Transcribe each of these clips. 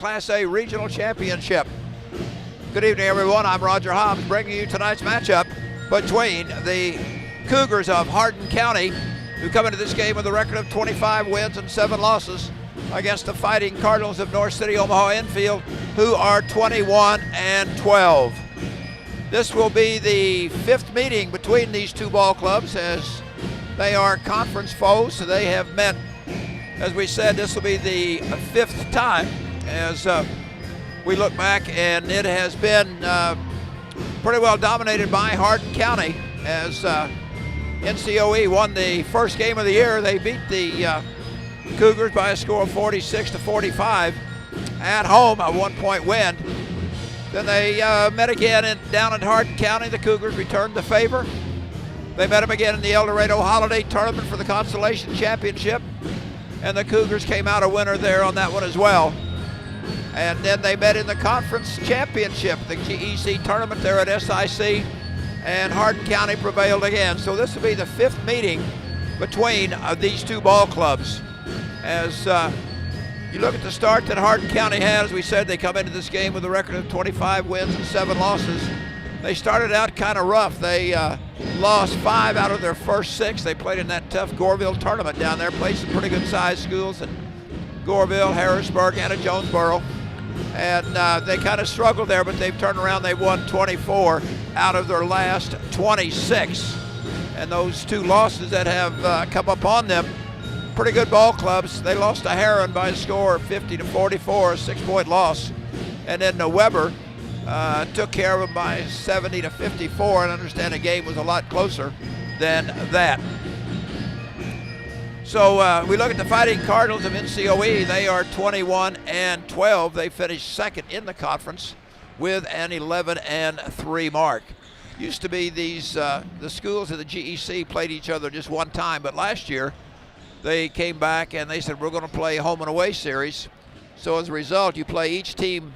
Class A Regional Championship. Good evening, everyone. I'm Roger Hobbs bringing you tonight's matchup between the Cougars of Hardin County, who come into this game with a record of 25 wins and 7 losses, against the Fighting Cardinals of North City, Omaha Enfield, who are 21 and 12. This will be the 5th meeting between these two ball clubs, as they are conference foes. So they have met, as we said, this will be the 5th time as we look back, and it has been pretty well dominated by Hardin County, as NCOE won the first game of the year. They beat the Cougars by a score of 46-45 at home, a 1-point win. Then they met again down in Hardin County. The Cougars returned the favor. They met them again in the El Dorado Holiday Tournament for the Consolation Championship, and the Cougars came out a winner there on that one as well. And then they met in the Conference Championship, the GEC tournament there at SIC, and Hardin County prevailed again. So this will be the 5th meeting between these two ball clubs. As you look at the start that Hardin County had, as we said, they come into this game with a record of 25 wins and 7 losses. They started out kind of rough. They lost 5 out of their first 6. They played in that tough Goreville tournament down there, played some pretty good sized schools in Goreville, Harrisburg, and Jonesboro. And they kind of struggled there, but they've turned around. They've won 24 out of their last 26. And those 2 losses that have come upon them, pretty good ball clubs. They lost to Heron by a score of 50-44, a 6-point loss. And then Weber took care of them by 70-54, and I understand the game was a lot closer than that. So we look at the Fighting Cardinals of NCOE. They are 21 and 12. They finished 2nd in the conference with an 11 and 3 mark. Used to be these the schools of the GEC played each other just one time, but last year they came back and they said, we're going to play a home and away series. So as a result, you play each team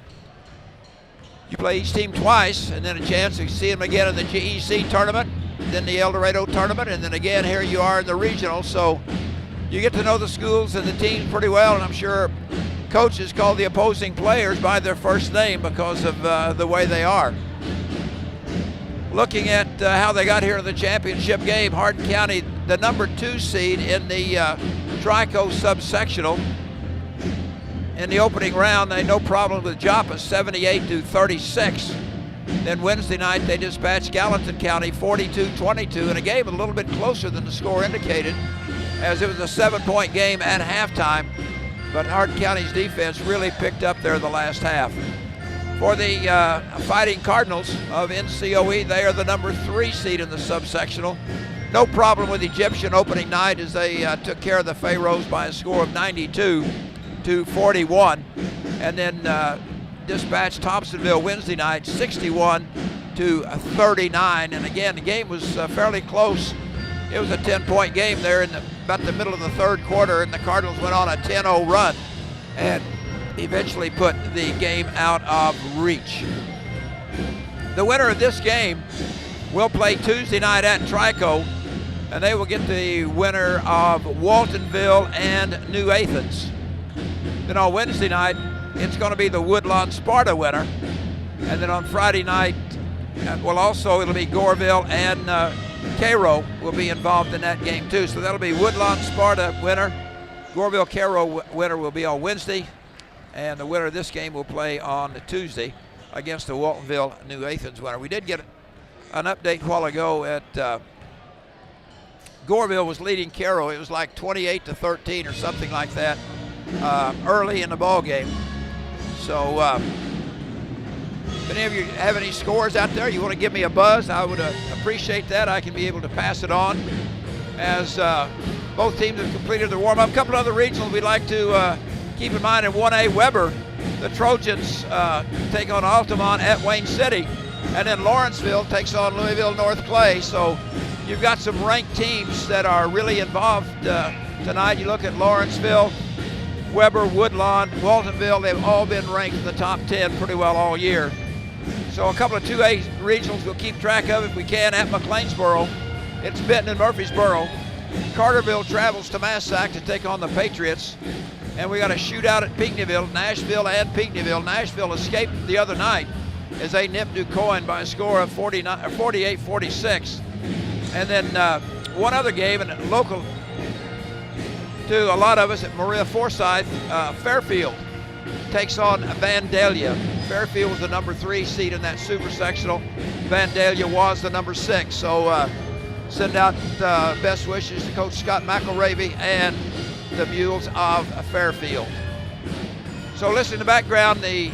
twice, and then a chance to see them again in the GEC tournament, then the El Dorado tournament, and then again here you are in the regional. So you get to know the schools and the teams pretty well, and I'm sure coaches call the opposing players by their first name because of the way they are. Looking at how they got here in the championship game, Hardin County, the number 2 seed in the Trico subsectional. In the opening round, they had no problem with Joppa, 78-36. Then Wednesday night, they dispatched Gallatin County 42-22 in a game a little bit closer than the score indicated, as it was a 7-point game at halftime. But Hardin County's defense really picked up there the last half. For the Fighting Cardinals of NCOE, they are the number 3 seed in the subsectional. No problem with Egyptian opening night, as they took care of the Pharaohs by a score of 92-41. And then dispatched Thompsonville Wednesday night 61-39. And again, the game was fairly close. It was a 10-point game there in about the middle of the 3rd quarter, and the Cardinals went on a 10-0 run and eventually put the game out of reach. The winner of this game will play Tuesday night at Trico, and they will get the winner of Waltonville and New Athens. Then on Wednesday night, it's going to be the Woodlawn Sparta winner. And then on Friday night, it'll be Goreville and Cairo will be involved in that game too. So that'll be Woodlawn Sparta winner. Goreville Cairo winner will be on Wednesday. And the winner of this game will play on Tuesday against the Waltonville New Athens winner. We did get an update a while ago at Goreville was leading Cairo. It was like 28-13 or something like that early in the ball game. So if any of you have any scores out there, you want to give me a buzz, I would appreciate that. I can be able to pass it on as both teams have completed their warm-up. A couple other regionals we'd like to keep in mind. In 1A Weber, the Trojans take on Altamont at Wayne City, and then Lawrenceville takes on Louisville North Clay. So you've got some ranked teams that are really involved tonight. You look at Lawrenceville, Weber, Woodlawn, Waltonville, they've all been ranked in the top 10 pretty well all year. So a couple of 2A regionals we'll keep track of if we can. At McLeansboro, it's Benton and Murfreesboro. Carterville travels to Massac to take on the Patriots. And we got a shootout at Pinckneyville, Nashville and Pinckneyville. Nashville escaped the other night as they nipped DuQuoin by a score of 48-46. And then one other game, and local to a lot of us at Maria Forsyth, Fairfield takes on Vandalia. Fairfield was the number 3 seed in that super sectional. Vandalia was the number 6. So send out best wishes to Coach Scott McElravy and the Mules of Fairfield. So listen in the background, the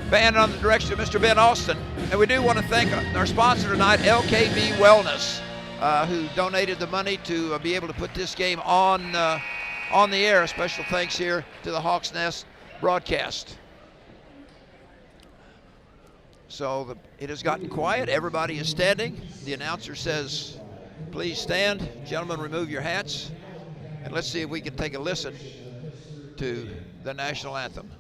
band under the direction of Mr. Ben Austin. And we do want to thank our sponsor tonight, LKB Wellness, who donated the money to be able to put this game on the air. A special thanks here to the Hawks Nest broadcast. So it has gotten quiet. Everybody is standing. The announcer says, please stand. Gentlemen, remove your hats. And let's see if we can take a listen to the national anthem.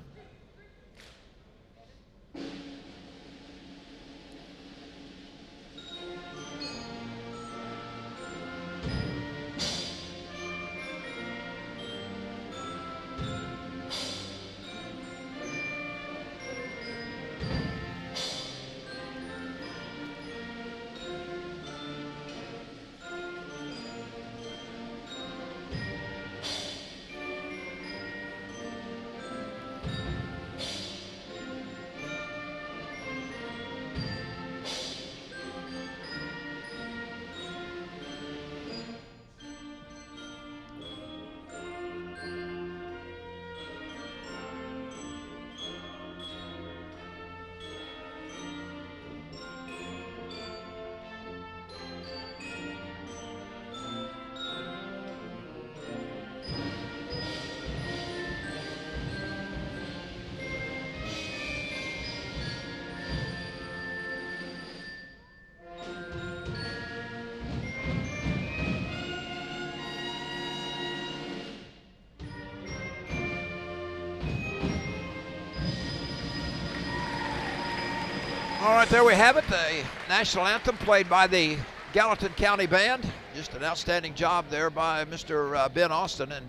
All right, there we have it, the national anthem played by the Gallatin County Band. Just an outstanding job there by Mr. Ben Austin. And,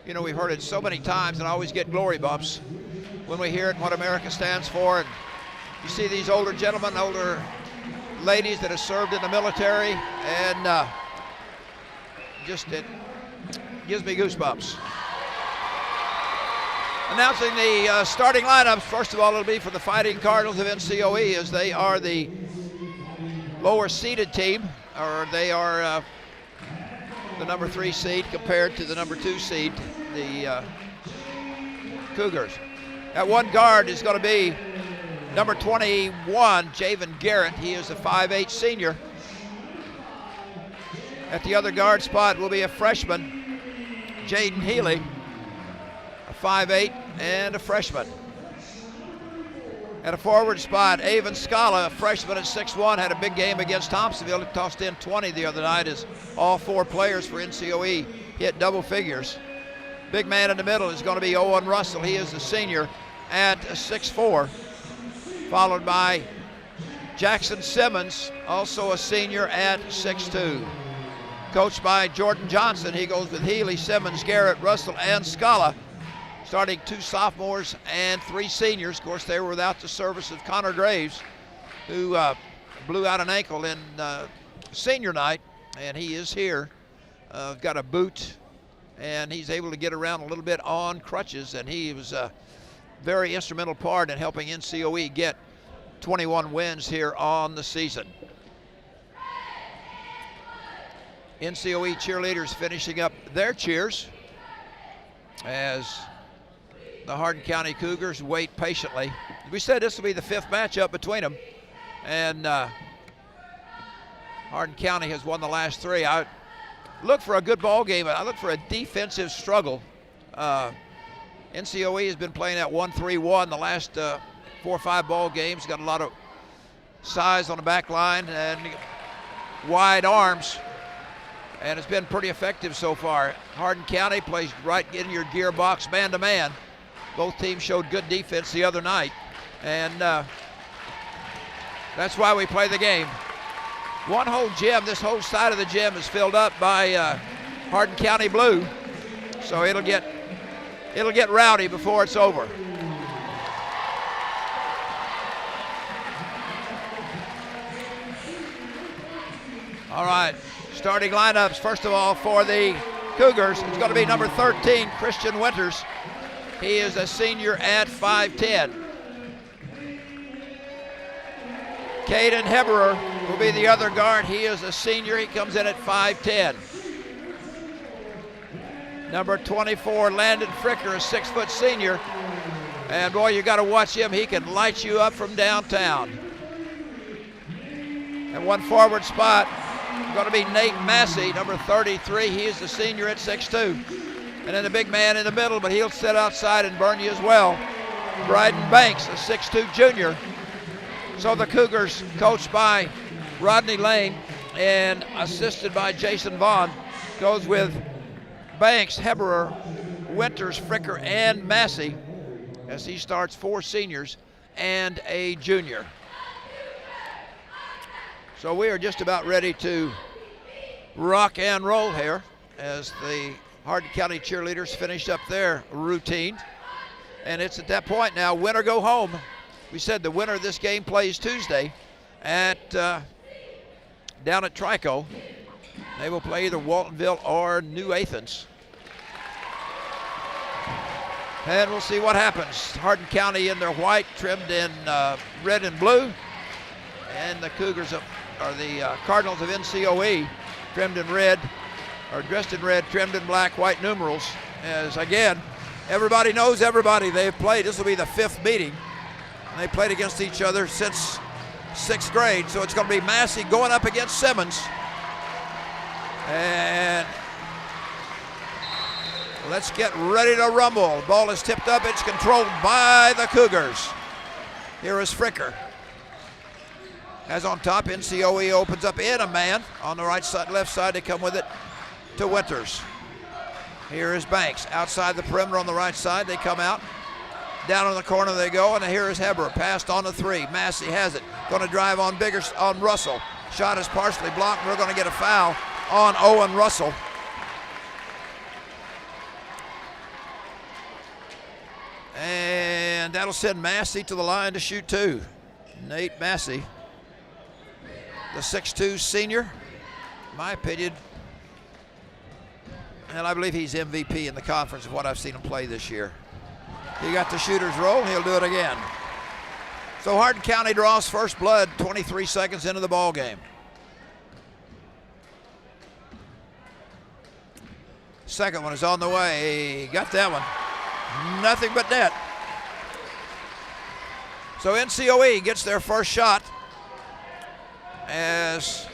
you know, we've heard it so many times and always get glory bumps when we hear it, what America stands for. And you see these older gentlemen, older ladies that have served in the military, and it gives me goosebumps. Announcing the starting lineups. First of all, it'll be for the Fighting Cardinals of NCOE, as they are the lower seeded team, or they are the number 3 seed compared to the number 2 seed, the Cougars. At one guard is going to be number 21, Javen Garrett. He is a 5'8" senior. At the other guard spot will be a freshman, Jaden Healy, 5'8" and a freshman. At a forward spot, Avon Scala, a freshman at 6'1", had a big game against Thompsonville. He tossed in 20 the other night as all 4 players for NCOE hit double figures. Big man in the middle is going to be Owen Russell. He is a senior at 6'4", followed by Jackson Simmons, also a senior at 6'2". Coached by Jordan Johnson. He goes with Healy, Simmons, Garrett, Russell, and Scala. Starting 2 sophomores and 3 seniors. Of course, they were without the service of Connor Graves, who blew out an ankle in senior night, and he is here. Got a boot, and he's able to get around a little bit on crutches, and he was a very instrumental part in helping NCOE get 21 wins here on the season. NCOE cheerleaders finishing up their cheers as the Hardin County Cougars wait patiently. We said this will be the 5th matchup between them, and Hardin County has won the last 3. I look for a good ball game. I look for a defensive struggle. NCOE has been playing at 1-3-1 the last 4 or 5 ball games. Got a lot of size on the back line and wide arms, and it's been pretty effective so far. Hardin County plays right in your gearbox, man-to-man. Both teams showed good defense the other night, and that's why we play the game. One whole gym, this whole side of the gym is filled up by Hardin County blue, so it'll get It'll get rowdy before it's over. All right, starting lineups. First of all, for the Cougars, it's going to be number 13, Christian Winters. He is a senior at 5'10". Caden Heberer will be the other guard. He is a senior. He comes in at 5'10". Number 24, Landon Fricker, a 6-foot senior. And boy, you got to watch him. He can light you up from downtown. And one forward spot, going to be Nate Massey, number 33. He is the senior at 6'2". And then the big man in the middle, but he'll sit outside and burn you as well, Bryden Banks, a 6'2" junior. So the Cougars, coached by Rodney Lane and assisted by Jason Vaughn, goes with Banks, Heberer, Winters, Fricker, and Massey as he starts 4 seniors and a junior. So we are just about ready to rock and roll here as the Hardin County cheerleaders finish up their routine. And it's at that point now, win or go home. We said the winner of this game plays Tuesday at down at Trico. They will play either Waltonville or New Athens. And we'll see what happens. Hardin County in their white, trimmed in red and blue. And the Cougars are the Cardinals of NCOE, trimmed in red, or dressed in red, trimmed in black, white numerals. As again, everybody knows everybody they've played. This will be the 5th meeting. And they played against each other since 6th grade. So it's going to be Massey going up against Simmons. And let's get ready to rumble. Ball is tipped up. It's controlled by the Cougars. Here is Fricker. As on top, NCOE opens up in a man. On the right side, left side, they come with it to Winters. Here is Banks. Outside the perimeter on the right side, they come out. Down in the corner they go, and here is Heberer. Passed on the 3. Massey has it. Going to drive on Russell. Shot is partially blocked. We're going to get a foul on Owen Russell. And that'll send Massey to the line to shoot 2. Nate Massey, the 6'2" senior, in my opinion, and I believe he's MVP in the conference of what I've seen him play this year. He got the shooter's roll, he'll do it again. So Hardin County draws first blood 23 seconds into the ball game. Second one is on the way, got that one. Nothing but net. So NCOE gets their first shot as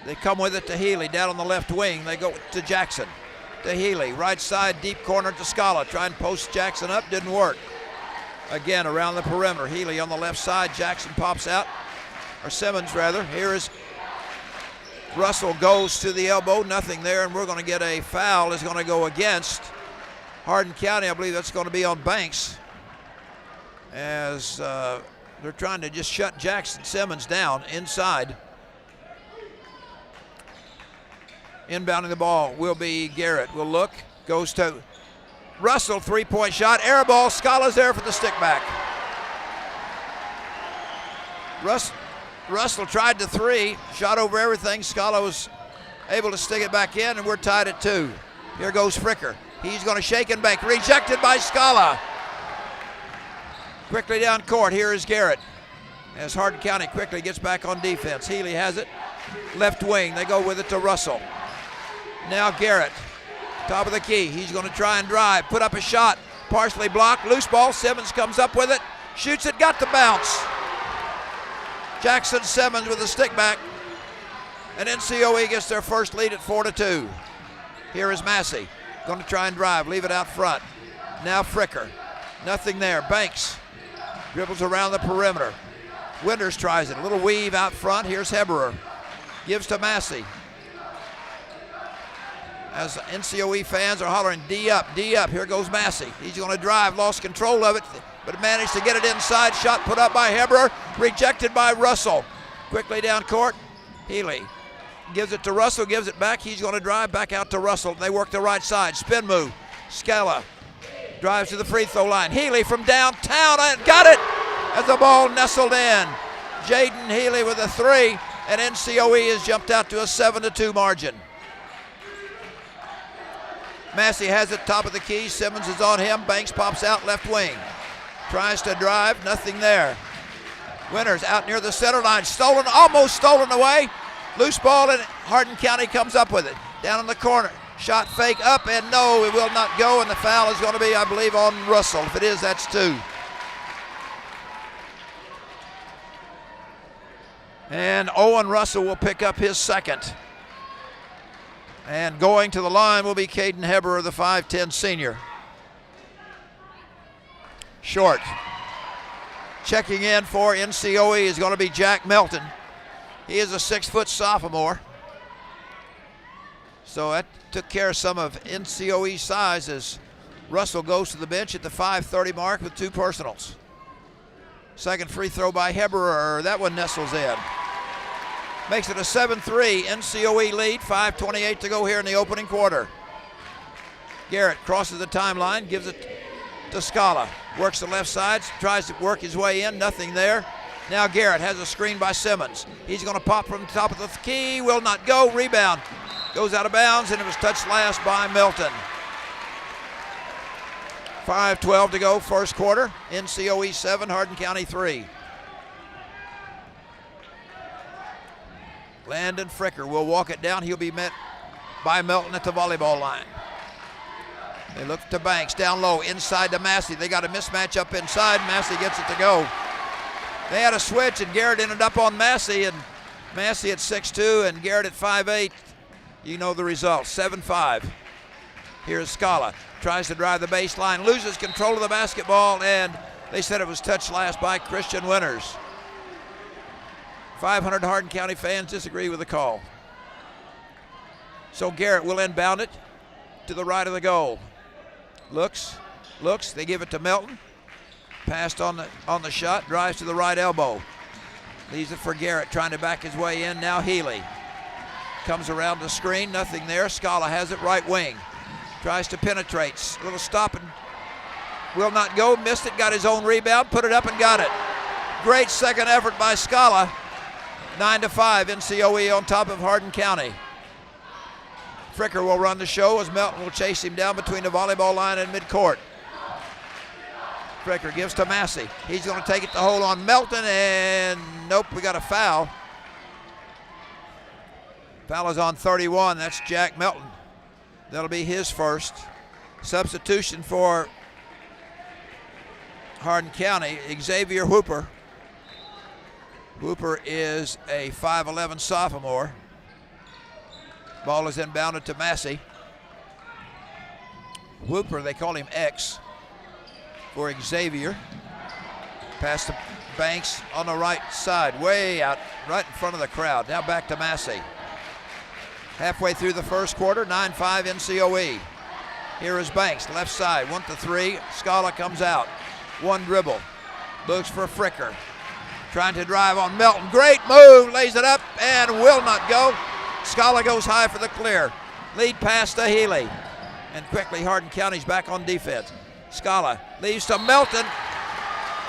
they come with it to Healy down on the left wing. They go to Jackson, to Healy, right side, deep corner to Scala. Try and post Jackson up, didn't work. Again, around the perimeter. Healy on the left side, Jackson pops out, or Simmons rather. Here is Russell, goes to the elbow, nothing there, and we're going to get a foul. Is going to go against Hardin County. I believe that's going to be on Banks, as they're trying to just shut Jackson Simmons down inside. Inbounding the ball will be Garrett. Will look, goes to Russell, 3-point shot, air ball. Scala's there for the stick back. Russell tried the 3, shot over everything. Scala was able to stick it back in, and we're tied at 2. Here goes Fricker. He's going to shake and bake. Rejected by Scala. Quickly down court. Here is Garrett. As Hardin County quickly gets back on defense. Healy has it. Left wing. They go with it to Russell. Now Garrett. Top of the key. He's going to try and drive. Put up a shot. Partially blocked. Loose ball. Simmons comes up with it. Shoots it. Got the bounce. Jackson Simmons with the stick back. And NCOE gets their first lead at 4-2. Here is Massey. Going to try and drive. Leave it out front. Now Fricker. Nothing there. Banks dribbles around the perimeter. Winters tries it. A little weave out front. Here's Heberer. Gives to Massey. As NCOE fans are hollering, D up, D up. Here goes Massey. He's going to drive. Lost control of it, but managed to get it inside. Shot put up by Heberer. Rejected by Russell. Quickly down court. Healy gives it to Russell. Gives it back. He's going to drive back out to Russell. They work the right side. Spin move. Scala drives to the free throw line. Healy from downtown and got it as the ball nestled in. Jaden Healy with a three, and NCOE has jumped out to a 7-2 margin. Massey has it top of the key. Simmons is on him. Banks pops out left wing. Tries to drive, nothing there. Winters out near the center line. Stolen, almost stolen away. Loose ball, and Hardin County comes up with it. Down in the corner. Shot fake up, and no, it will not go, and the foul is going to be, I believe, on Russell. If it is, that's 2. And Owen Russell will pick up his second. And going to the line will be Caden Heber, the 5'10 senior. Short. Checking in for NCOE is going to be Jack Melton. He is a 6-foot sophomore. So that took care of some of NCOE's size as Russell goes to the bench at the 5:30 mark with 2 personals. Second free throw by Heber, that one nestles in. Makes it a 7-3 NCOE lead, 5:28 to go here in the opening quarter. Garrett crosses the timeline, gives it to Scala. Works the left side, tries to work his way in, nothing there. Now Garrett has a screen by Simmons. He's going to pop from the top of the key, will not go, rebound. Goes out of bounds, and it was touched last by Melton. 5:12 to go, first quarter. NCOE 7, Hardin County 3. Landon Fricker will walk it down. He'll be met by Melton at the volleyball line. They look to Banks, down low, inside to Massey. They got a mismatch up inside. Massey gets it to go. They had a switch, and Garrett ended up on Massey, and Massey at 6'2", and Garrett at 5'8". You know the result, 7-5. Here's Scala, tries to drive the baseline, loses control of the basketball, and they said it was touched last by Christian Winters. 500 Hardin County fans disagree with the call. So Garrett will inbound it to the right of the goal. Looks, they give it to Melton. Passed on the shot, drives to the right elbow. Leaves it for Garrett, trying to back his way in. Now Healy comes around the screen, nothing there. Scala has it right wing. Tries to penetrate, little stop and will not go. Missed it, got his own rebound, put it up and got it. Great second effort by Scala. 9-5, NCOE on top of Hardin County. Fricker will run the show as Melton will chase him down between the volleyball line and midcourt. Fricker gives to Massey. He's going to take it to hold on Melton, and nope, we got a foul. Foul is on 31, that's Jack Melton. That'll be his first. Substitution for Hardin County, Xavier Hooper. Hooper is a 5'11 sophomore. Ball is inbounded to Massey. Hooper, they call him X for Xavier. Pass to Banks on the right side, way out, right in front of the crowd. Now back to Massey. Halfway through the first quarter, 9-5 NCOE. Here is Banks, left side, 1-3. Scala comes out, one dribble. Looks for Fricker. Trying to drive on Melton. Great move, lays it up and will not go. Scala goes high for the clear. Lead pass to Healy. And quickly Hardin County's back on defense. Scala leaves to Melton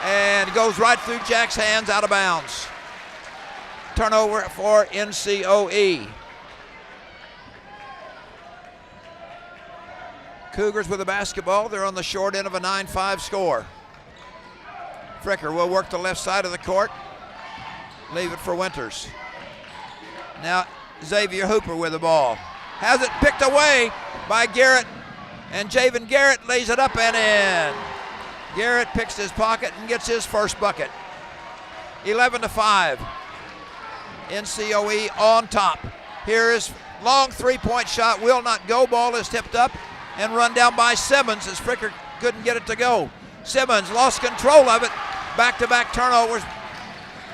and goes right through Jack's hands, out of bounds. Turnover for NCOE. Cougars with the basketball. They're on the short end of a 9-5 score. Fricker will work the left side of the court. Leave it for Winters. Now Xavier Hooper with the ball. Has it picked away by Garrett, and Javen Garrett lays it up and in. Garrett picks his pocket and gets his first bucket. 11-5. NCOE on top. Here is long three-point shot, will not go. Ball is tipped up and run down by Simmons as Fricker couldn't get it to go. Simmons lost control of it. Back-to-back turnovers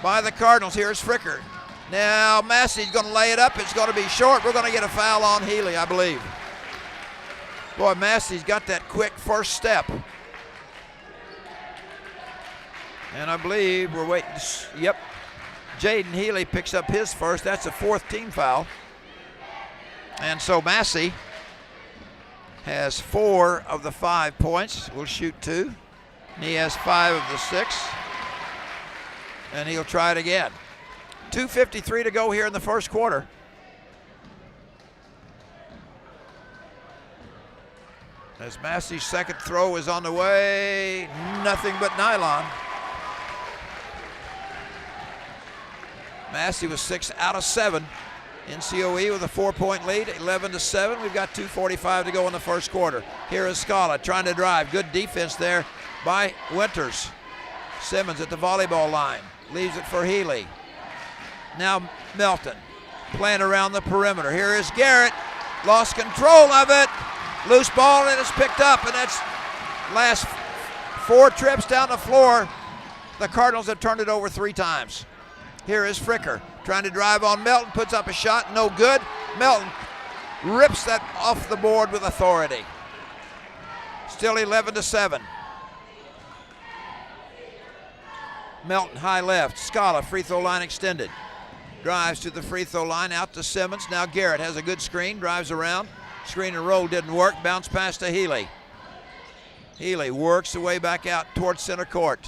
by the Cardinals. Here's Fricker. Now Massey's going to lay it up. It's going to be short. We're going to get a foul on Healy, I believe. Boy, Massey's got that quick first step. And I believe we're waiting. Yep. Jaden Healy picks up his first. That's a fourth team foul. And so Massey has 4 of the 5 points. Will shoot 2. And he has 5 of the 6. And he'll try it again. 2:53 to go here in the first quarter. As Massey's second throw is on the way, nothing but nylon. Massey was 6 out of 7. NCOE with a 4-point lead, 11-7. We've got 2:45 to go in the first quarter. Here is Scala trying to drive. Good defense there by Winters. Simmons at the volleyball line. Leaves it for Healy. Now Melton playing around the perimeter. Here is Garrett. Lost control of it. Loose ball and it's picked up, and that's last 4 trips down the floor. The Cardinals have turned it over 3 times. Here is Fricker trying to drive on Melton, puts up a shot, no good. Melton rips that off the board with authority. Still 11-7. Melton high left, Scala free throw line extended. Drives to the free throw line, out to Simmons. Now Garrett has a good screen, drives around. Screen and roll didn't work, bounce pass to Healy. Healy works the way back out towards center court.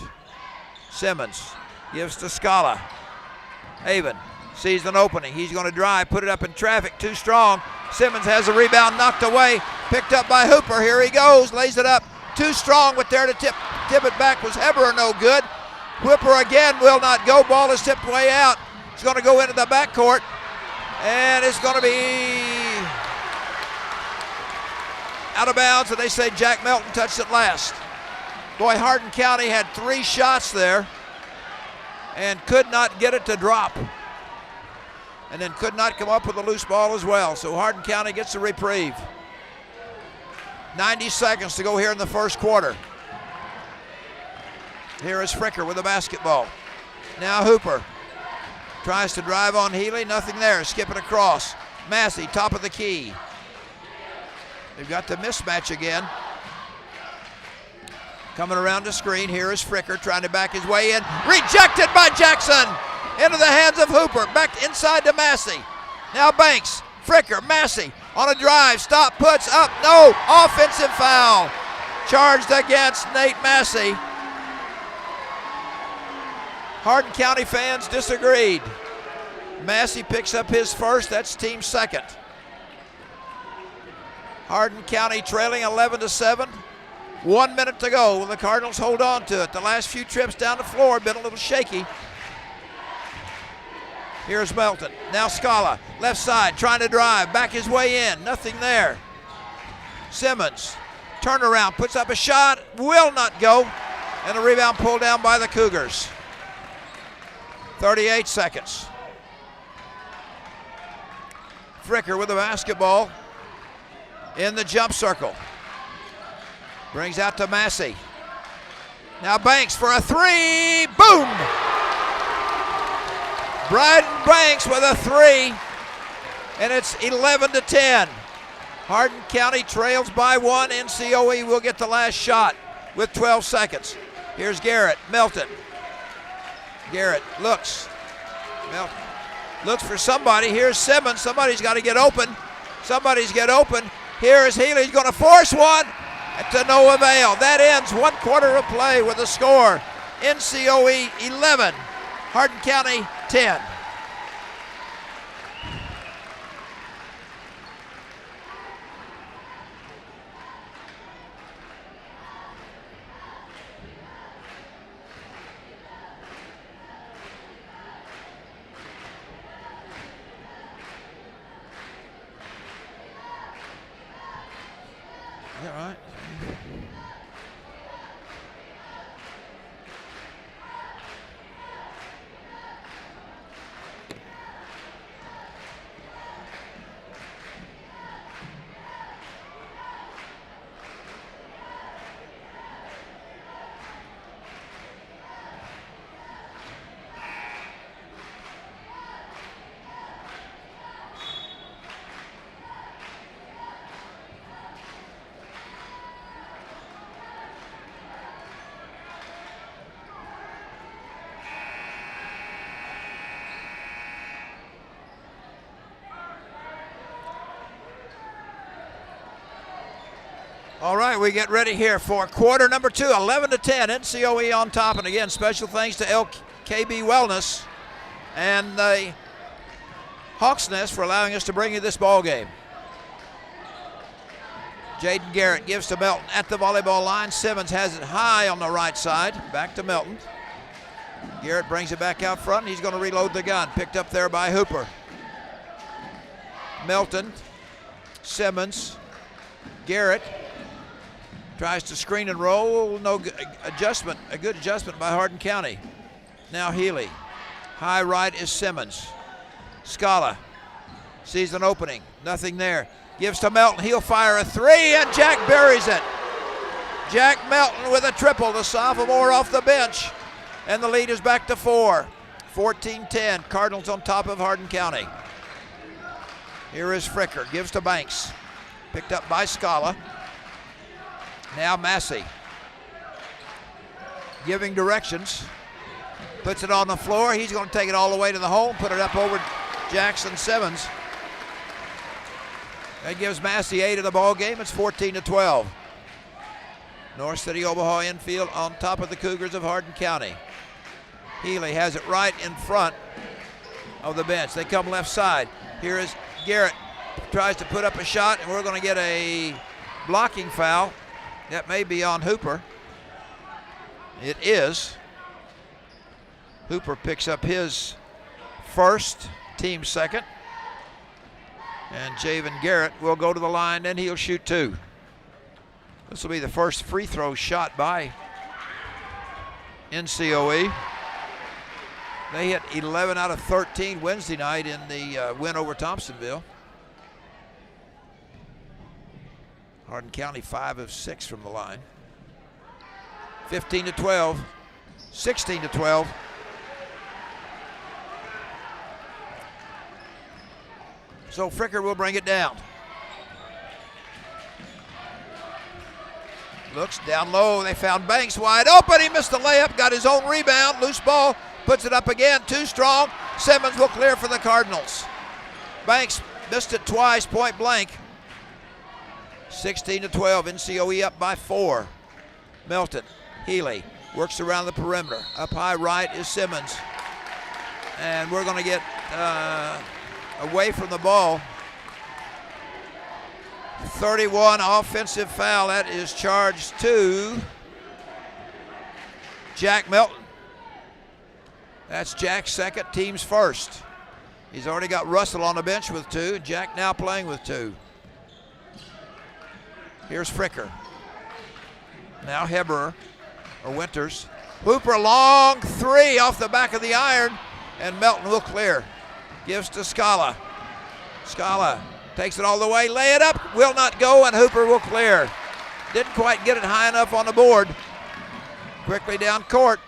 Simmons gives to Scala. Haven sees an opening. He's going to drive, put it up in traffic, too strong. Simmons has a rebound knocked away, picked up by Hooper. Here he goes, lays it up, too strong, but there to tip it back was Heber, no good. Hooper again will not go. Ball is tipped way out. It's going to go into the backcourt, and it's going to be out of bounds, and they say Jack Melton touched it last. Boy, Hardin County had 3 shots there and could not get it to drop. And then could not come up with a loose ball as well. So Hardin County gets a reprieve. 90 seconds to go here in the first quarter. Here is Fricker with the basketball. Now Hooper tries to drive on Healy, nothing there, skipping across. Massey, top of the key. They've got the mismatch again. Coming around the screen, here is Fricker trying to back his way in. Rejected by Jackson! Into the hands of Hooper, back inside to Massey. Now Banks, Fricker, Massey on a drive, stop, puts up, no, offensive foul. Charged against Nate Massey. Hardin County fans disagreed. Massey picks up his first, that's team second. Hardin County trailing 11-7. 1 minute to go. The Cardinals hold on to it. The last few trips down the floor have been a little shaky. Here's Melton. Now Scala, left side, trying to drive. Back his way in. Nothing there. Simmons, turnaround, puts up a shot. Will not go. And a rebound pulled down by the Cougars. 38 seconds. Fricker with the basketball in the jump circle. Brings out to Massey. Now Banks for a 3. Boom! Bryden Banks with a 3. And it's 11-10. Hardin County trails by 1. NCOE will get the last shot with 12 seconds. Here's Garrett. Melton. Garrett looks. Melton looks for somebody. Here's Simmons. Somebody's got to get open. Somebody's get open. Here is Healy. He's going to force one. To no avail. That ends 1 quarter of play with a score. NCOE 11, Hardin County 10. All right. All right, we get ready here for quarter number 2, 11-10, NCOE on top. And again, special thanks to LKB Wellness and the Hawks Nest for allowing us to bring you this ball game. Jaden Garrett gives to Melton at the volleyball line. Simmons has it high on the right side. Back to Melton. Garrett brings it back out front. He's going to reload the gun. Picked up there by Hooper. Melton, Simmons, Garrett. Tries to screen and roll, no adjustment, a good adjustment by Hardin County. Now Healy, high right is Simmons. Scala sees an opening, nothing there. Gives to Melton, he'll fire a 3 and Jack buries it. Jack Melton with a triple, the sophomore off the bench. And the lead is back to 4. 14-10, Cardinals on top of Hardin County. Here is Fricker, gives to Banks. Picked up by Scala. Now Massey giving directions, puts it on the floor. He's going to take it all the way to the hole, put it up over Jackson Simmons. That gives Massey 8 of the ball game. It's 14-12. North City Omaha infield on top of the Cougars of Hardin County. Healy has it right in front of the bench. They come left side. Here is Garrett, tries to put up a shot, and we're going to get a blocking foul. That may be on Hooper. It is. Hooper picks up his first, team second. And Javen Garrett will go to the line, and he'll shoot 2. This will be the first free throw shot by NCOE. They hit 11 out of 13 Wednesday night in the win over Thompsonville. Hardin County 5 of 6 from the line. 15-12, 16-12. So Fricker will bring it down. Looks down low, they found Banks wide open. He missed the layup, got his own rebound, loose ball, puts it up again, too strong. Simmons will clear for the Cardinals. Banks missed it twice, point blank. 16-12, NCOE up by 4. Melton, Healy works around the perimeter. Up high right is Simmons. And we're going to get away from the ball. 31 offensive foul. That is charged to Jack Melton. That's Jack's second, team's first. He's already got Russell on the bench with 2. Jack now playing with 2. Here's Fricker. Now Heberer, or Winters. Hooper, long 3 off the back of the iron, and Melton will clear. Gives to Scala. Scala takes it all the way, lay it up, will not go, and Hooper will clear. Didn't quite get it high enough on the board. Quickly down court.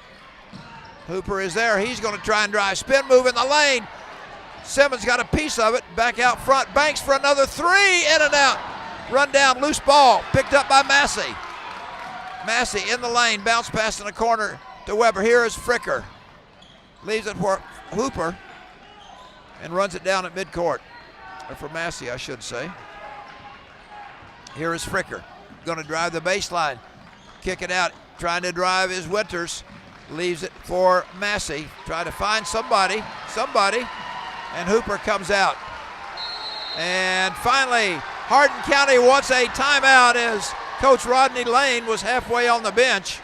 Hooper is there, he's going to try and drive. Spin move in the lane. Simmons got a piece of it, back out front. Banks for another 3, in and out. Run down, loose ball, picked up by Massey. Massey in the lane, bounce pass in the corner to Weber. Here is Fricker. Leaves it for Hooper and runs it down at midcourt. Or for Massey, I should say. Here is Fricker. Going to drive the baseline. Kick it out. Trying to drive is Winters. Leaves it for Massey. Try to find somebody. And Hooper comes out. And finally, Hardin County wants a timeout as Coach Rodney Lane was halfway on the bench,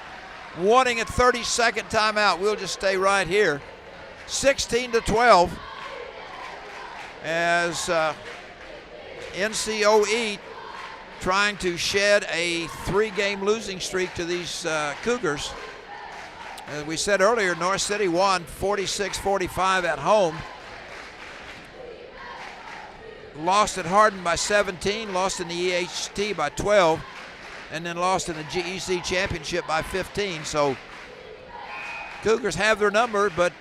wanting a 30-second timeout. We'll just stay right here. 16-12 as NCOE trying to shed a 3-game losing streak to these Cougars. As we said earlier, North City won 46-45 at home. Lost at Hardin by 17, lost in the EHT by 12, and then lost in the GEC championship by 15. So Cougars have their number, but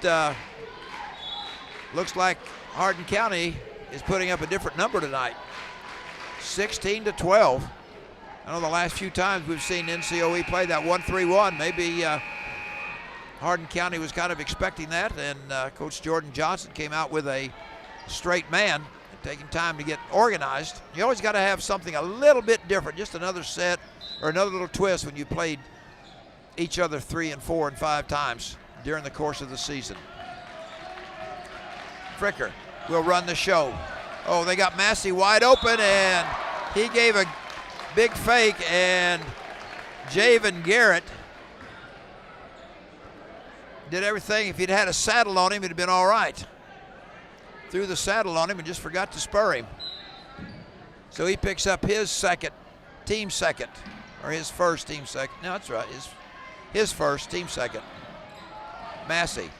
looks like Hardin County is putting up a different number tonight. 16-12. I know the last few times we've seen NCOE play that 1-3-1. Maybe Hardin County was kind of expecting that, and Coach Jordan Johnson came out with a straight man, taking time to get organized. You always got to have something a little bit different, just another set, or another little twist when you played each other 3 and 4 and 5 times during the course of the season. Fricker will run the show. Oh, they got Massey wide open, and he gave a big fake, and Javen Garrett did everything. If he'd had a saddle on him, it'd have been all right. Threw the saddle on him and just forgot to spur him. So he picks up his team second, or his first team second. No, that's right, his first, team second. Massey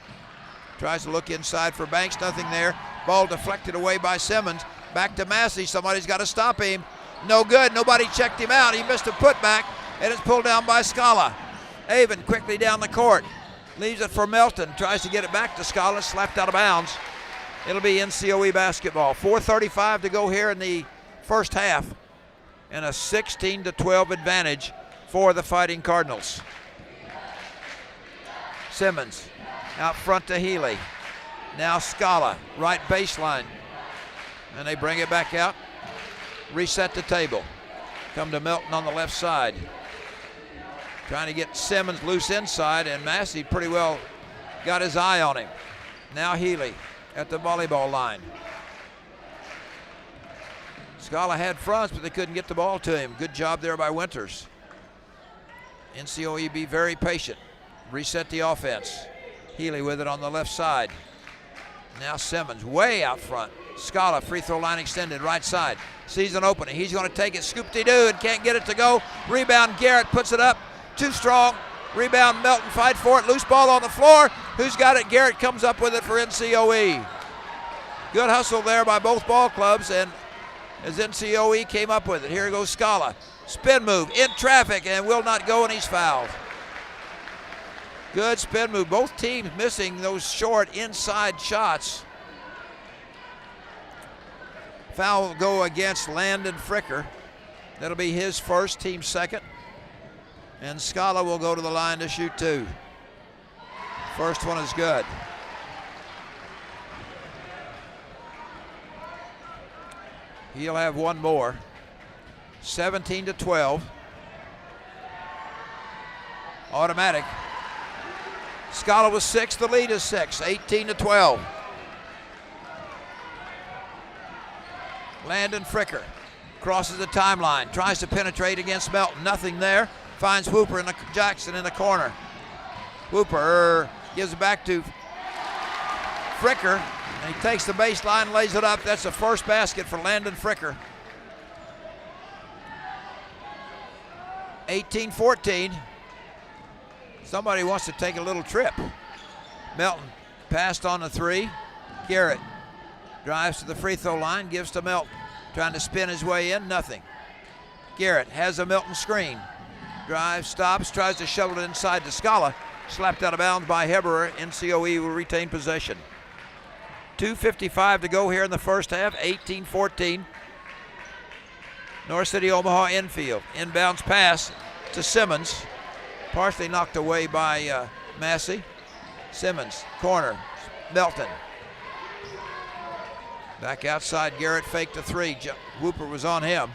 tries to look inside for Banks, nothing there. Ball deflected away by Simmons. Back to Massey, somebody's got to stop him. No good, nobody checked him out. He missed a putback, and it's pulled down by Scala. Avon quickly down the court. Leaves it for Melton, tries to get it back to Scala, slapped out of bounds. It'll be NCOE basketball. 4:35 to go here in the first half, and a 16-12 advantage for the Fighting Cardinals. Simmons out front to Healy. Now Scala, right baseline. And they bring it back out. Reset the table. Come to Melton on the left side. Trying to get Simmons loose inside, and Massey pretty well got his eye on him. Now Healy at the volleyball line. Scala had fronts, but they couldn't get the ball to him. Good job there by Winters. NCOE be very patient. Reset the offense. Healy with it on the left side. Now Simmons way out front. Scala, free throw line extended, right side. Sees an opening. He's going to take it. Scoop-de-doo, and can't get it to go. Rebound, Garrett puts it up. Too strong. Rebound, Melton, fight for it. Loose ball on the floor. Who's got it? Garrett comes up with it for NCOE. Good hustle there by both ball clubs, and as NCOE came up with it. Here goes Scala. Spin move in traffic, and will not go, and he's fouled. Good spin move. Both teams missing those short inside shots. Foul will go against Landon Fricker. That'll be his first, team second. And Scala will go to the line to shoot 2. First one is good. He'll have one more. 17-12. Automatic. Scala was 6, the lead is 6, 18-12. Landon Fricker crosses the timeline, tries to penetrate against Melton, nothing there. Finds Jackson in the corner. Whooper gives it back to Fricker, and he takes the baseline, lays it up. That's the first basket for Landon Fricker. 18-14. Somebody wants to take a little trip. Melton passed on the 3. Garrett drives to the free throw line, gives to Melton. Trying to spin his way in, nothing. Garrett has a Melton screen. Drives, stops, tries to shovel it inside to Scala. Slapped out of bounds by Heberer. NCOE will retain possession. 2:55 to go here in the first half, 18-14. North City Omaha infield. Inbounds pass to Simmons. Partially knocked away by Massey. Simmons, corner, Melton. Back outside, Garrett faked a 3. Whooper was on him.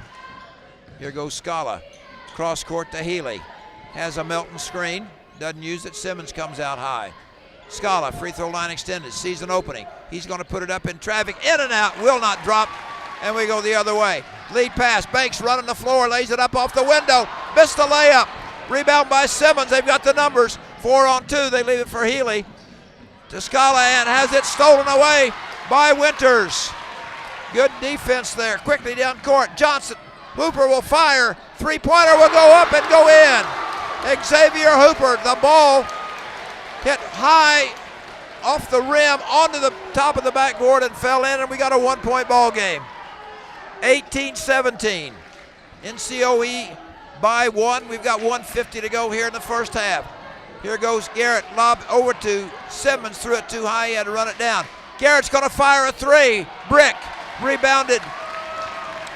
Here goes Scala. Cross court to Healy. Has a Melton screen. Doesn't use it. Simmons comes out high. Scala, free throw line extended. Sees an opening. He's going to put it up in traffic. In and out. Will not drop. And we go the other way. Lead pass. Banks running the floor. Lays it up off the window. Missed the layup. Rebound by Simmons. They've got the numbers. 4 on 2. They leave it for Healy. To Scala, and has it stolen away by Winters. Good defense there. Quickly down court. Johnson. Hooper will fire. 3-pointer will go up and go in. Xavier Hooper. The ball hit high off the rim onto the top of the backboard and fell in, and we got a 1-point ball game. 18-17. NCOE by 1. We've got 1:50 to go here in the first half. Here goes Garrett. Lob over to Simmons. Threw it too high. He had to run it down. Garrett's going to fire a 3. Brick. Rebounded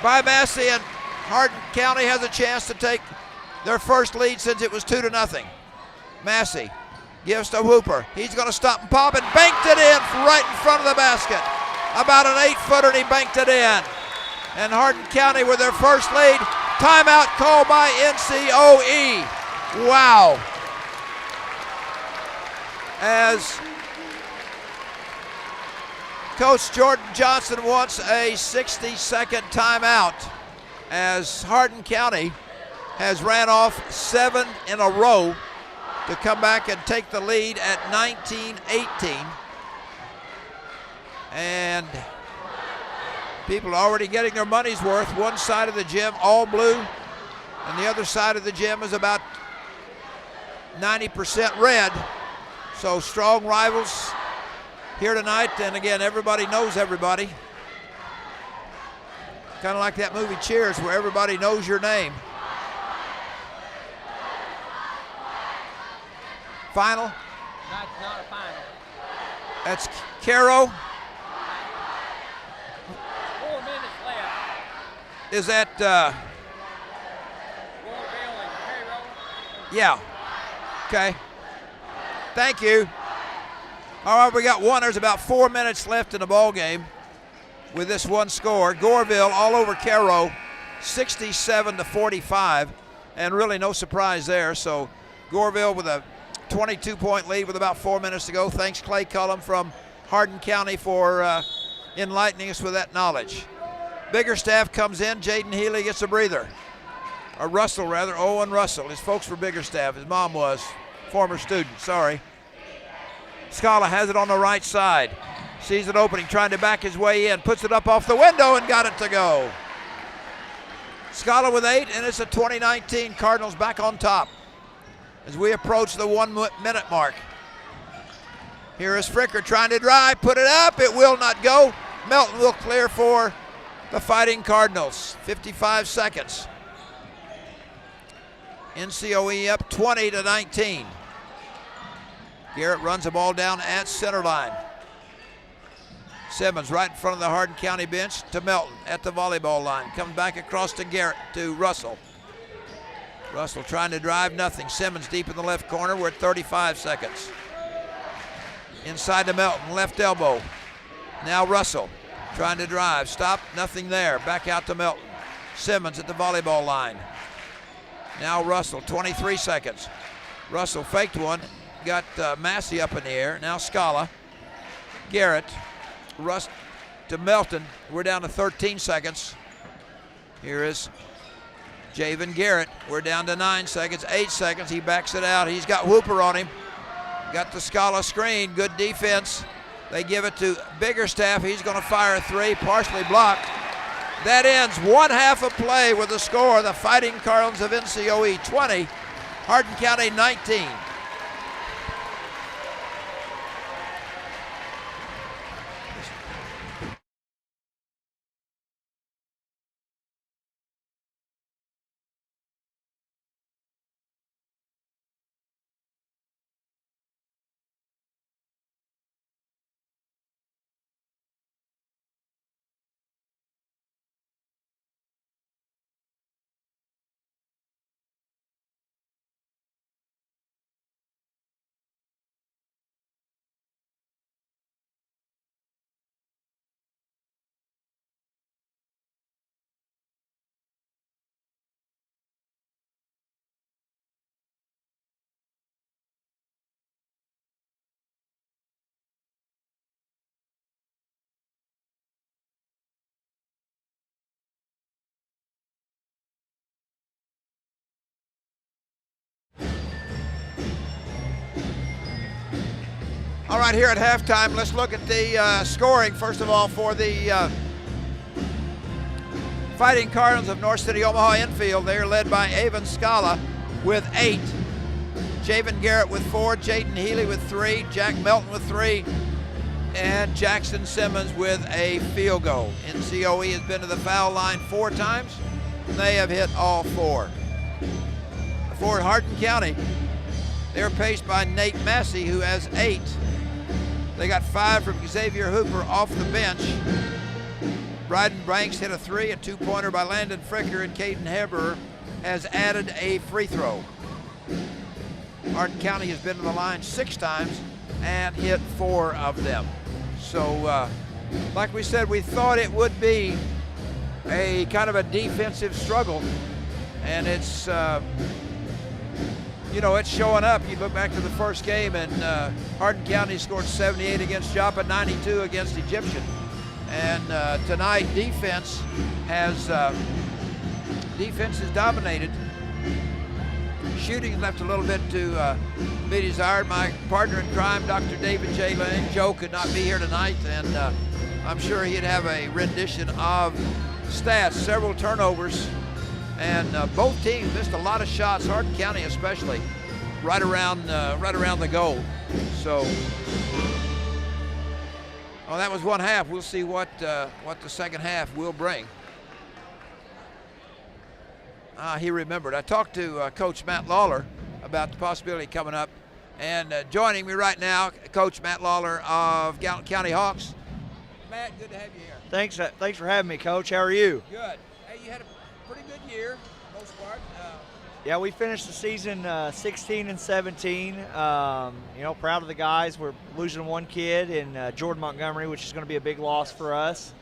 by Massey, and Hardin County has a chance to take their first lead since it was 2-0. Massey gives to Hooper. He's going to stop and pop, and banked it in right in front of the basket. About an 8-footer, and he banked it in. And Hardin County with their first lead Timeout called by NCOE. Wow. As Coach Jordan Johnson wants a 60-second timeout, as Hardin County has ran off 7 in a row to come back and take the lead at 19-18. And people are already getting their money's worth. One side of the gym all blue, and the other side of the gym is about 90% red. So strong rivals here tonight, and again, everybody knows everybody. Kind of like that movie Cheers, where everybody knows your name. Final? Not a final. That's Caro. 4 minutes left. Is that, Gorville and Caro. yeah, okay. Thank you. All right, we got one. There's about 4 minutes left in the ball game with this one score. Gorville all over Caro, 67-45, and really no surprise there. So Gorville with a 22-point lead with about 4 minutes to go. Thanks, Clay Cullum from Hardin County, for enlightening us with that knowledge. Biggerstaff comes in. Jaden Healy gets a breather. Or Russell, rather. Owen Russell. His folks were Biggerstaff. His mom was. Former student, sorry. Scala has it on the right side. Sees an opening, trying to back his way in. Puts it up off the window and got it to go. Scala with 8, and it's a 2019 Cardinals back on top as we approach the 1 minute mark. Here is Fricker trying to drive, put it up, it will not go. Melton will clear for the Fighting Cardinals. 55 seconds. NCOE up 20-19. Garrett runs the ball down at center line. Simmons right in front of the Hardin County bench to Melton at the volleyball line. Comes back across to Garrett to Russell. Russell trying to drive, nothing. Simmons deep in the left corner. We're at 35 seconds. Inside to Melton, left elbow. Now Russell trying to drive. Stop, nothing there. Back out to Melton. Simmons at the volleyball line. Now Russell, 23 seconds. Russell faked one. Got Massey up in the air. Now Scala. Garrett. Russ to Melton. We're down to 13 seconds. Here is Javen Garrett. We're down to 9 seconds, 8 seconds. He backs it out. He's got Whooper on him. Got the Scala screen. Good defense. They give it to Biggerstaff. He's going to fire a 3, partially blocked. That ends one half of play with the score. The Fighting Cardinals of NCOE 20, Hardin County 19. All right, here at halftime, let's look at the scoring. First of all, for the Fighting Cardinals of North City, Omaha infield, they're led by Avon Scala with 8. Javen Garrett with 4, Jaden Healy with 3, Jack Melton with 3, and Jackson Simmons with a field goal. NCOE has been to the foul line 4 times, and they have hit all 4. For Hardin County, they're paced by Nate Massey, who has 8. They got 5 from Xavier Hooper off the bench. Bryden Branks hit a 3, a 2-pointer by Landon Fricker, and Caden Heber has added a free throw. Hardin County has been to the line 6 times and hit 4 of them. So, like we said, we thought it would be a kind of a defensive struggle and it's you know, it's showing up. You look back to the first game, and Hardin County scored 78 against Joppa, 92 against Egyptian. And tonight, defense has dominated. Shooting left a little bit to be desired. My partner in crime, Dr. David J. Lane, Joe, could not be here tonight, and I'm sure he'd have a rendition of stats, several turnovers. And both teams missed a lot of shots, Hardin County especially, right around the goal. So, well, that was one half. We'll see what the second half will bring. He remembered. I talked to Coach Matt Lawler about the possibility coming up, and joining me right now, Coach Matt Lawler of Gallatin County Hawks. Matt, good to have you here. Thanks for having me, Coach. How are you? Good. Hey, you had a pretty good year, most part. Yeah, we finished the season 16 and 17. You know, proud of the guys. We're losing one kid in Jordan Montgomery, which is going to be a big loss for us.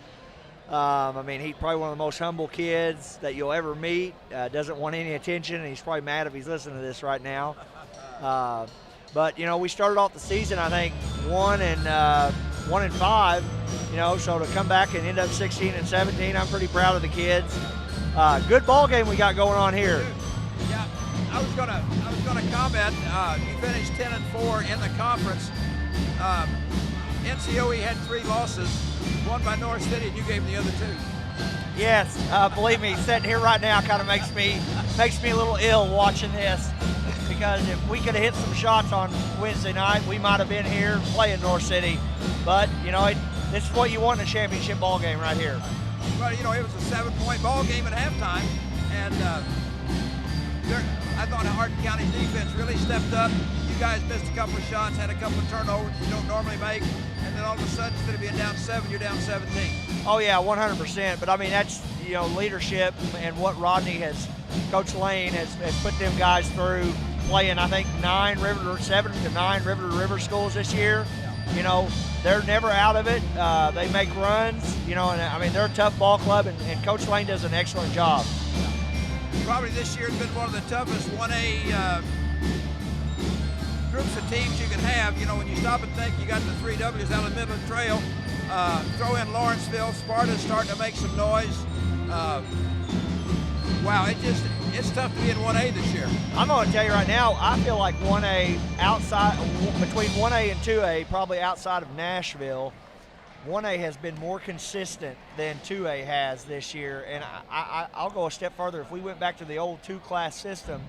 I mean, he's probably one of the most humble kids that you'll ever meet. Doesn't want any attention, and he's probably mad if he's listening to this right now. But you know, we started off the season, I think, 1 and 5. You know, so to come back and end up 16 and 17, I'm pretty proud of the kids. Good ball game we got going on here. Yeah, I was gonna comment. You finished 10 and 4 in the conference. NCOE had 3 losses, one by North City, and you gave them the other 2. Yes, believe me, sitting here right now kind of makes me a little ill watching this, because if we could have hit some shots on Wednesday night, we might have been here playing North City. But you know, this is what you want in a championship ball game right here. Well, you know, it was a 7-point ball game at halftime, and I thought Hardin County's defense really stepped up. You guys missed a couple of shots, had a couple of turnovers you don't normally make, and then all of a sudden, instead of being down 7, you're down 17. Oh yeah, 100%. But I mean, that's, you know, leadership and what Coach Lane has put them guys through, playing I think 7 to 9 river to river schools this year. Yeah. You know, they're never out of it. They make runs. You know, and I mean, they're a tough ball club, and Coach Lane does an excellent job. Probably this year has been one of the toughest 1A groups of teams you can have. You know, when you stop and think, you got the 3 W's out of the Midland Trail. Throw in Lawrenceville. Sparta's starting to make some noise. Wow, it's tough to be in 1A this year. I'm going to tell you right now, I feel like 1A between 1A and 2A, probably outside of Nashville, 1A has been more consistent than 2A has this year. And I'll go a step further. If we went back to the old 2-class system,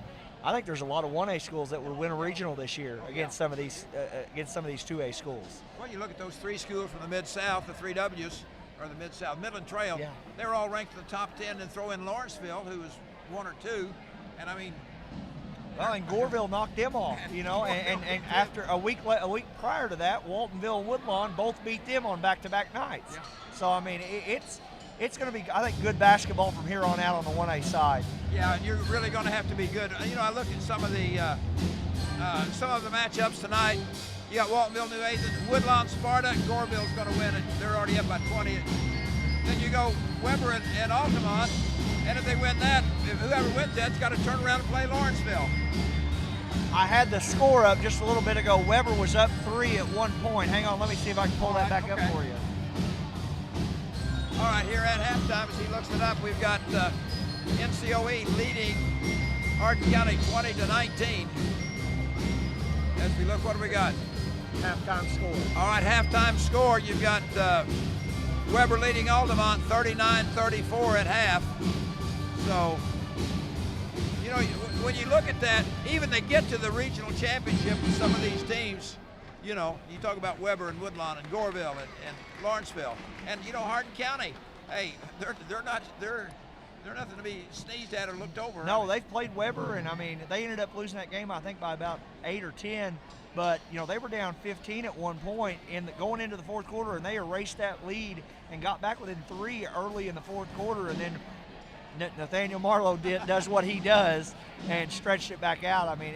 I think there's a lot of 1A schools that would win a regional this year against some of these 2A schools. Well, you look at those 3 schools from the Mid-South, the 3 W's, or the Mid-South, Midland Trail. Yeah. They're all ranked in the top 10, and throw in Lawrenceville, who was 1 or 2, and I mean. Well, and Goreville knocked them off, you know, and after a week prior to that, Waltonville and Woodlawn both beat them on back-to-back nights. Yeah. So I mean, it's going to be, I think, good basketball from here on out on the 1A side. Yeah, and you're really going to have to be good. You know, I looked at some of the matchups tonight. You got Waltonville, New Athens, Woodlawn, Sparta, and Goreville's going to win it. They're already up by 20. Then you go Weber and Altamont, and if they win that, if whoever wins that's got to turn around and play Lawrenceville. I had the score up just a little bit ago. Weber was up 3 at one point. Hang on, let me see if I can pull that back up for you. All right, here at halftime, as he looks it up, we've got NCOE leading Hardin County 20-19. As we look, what do we got? Halftime score. All right, halftime score. You've got Weber leading Altamont 39-34 at half. So, you know, when you look at that, even they get to the regional championship with some of these teams, you know, you talk about Weber and Woodlawn and Goreville and Lawrenceville. And, you know, Hardin County, hey, they're nothing to be sneezed at or looked over. No, they've played Weber, and I mean, they ended up losing that game, I think, by about 8 or 10. But, you know, they were down 15 at one point going into the fourth quarter, and they erased that lead and got back within 3 early in the fourth quarter. And then Nathaniel Marlowe does what he does and stretched it back out. I mean,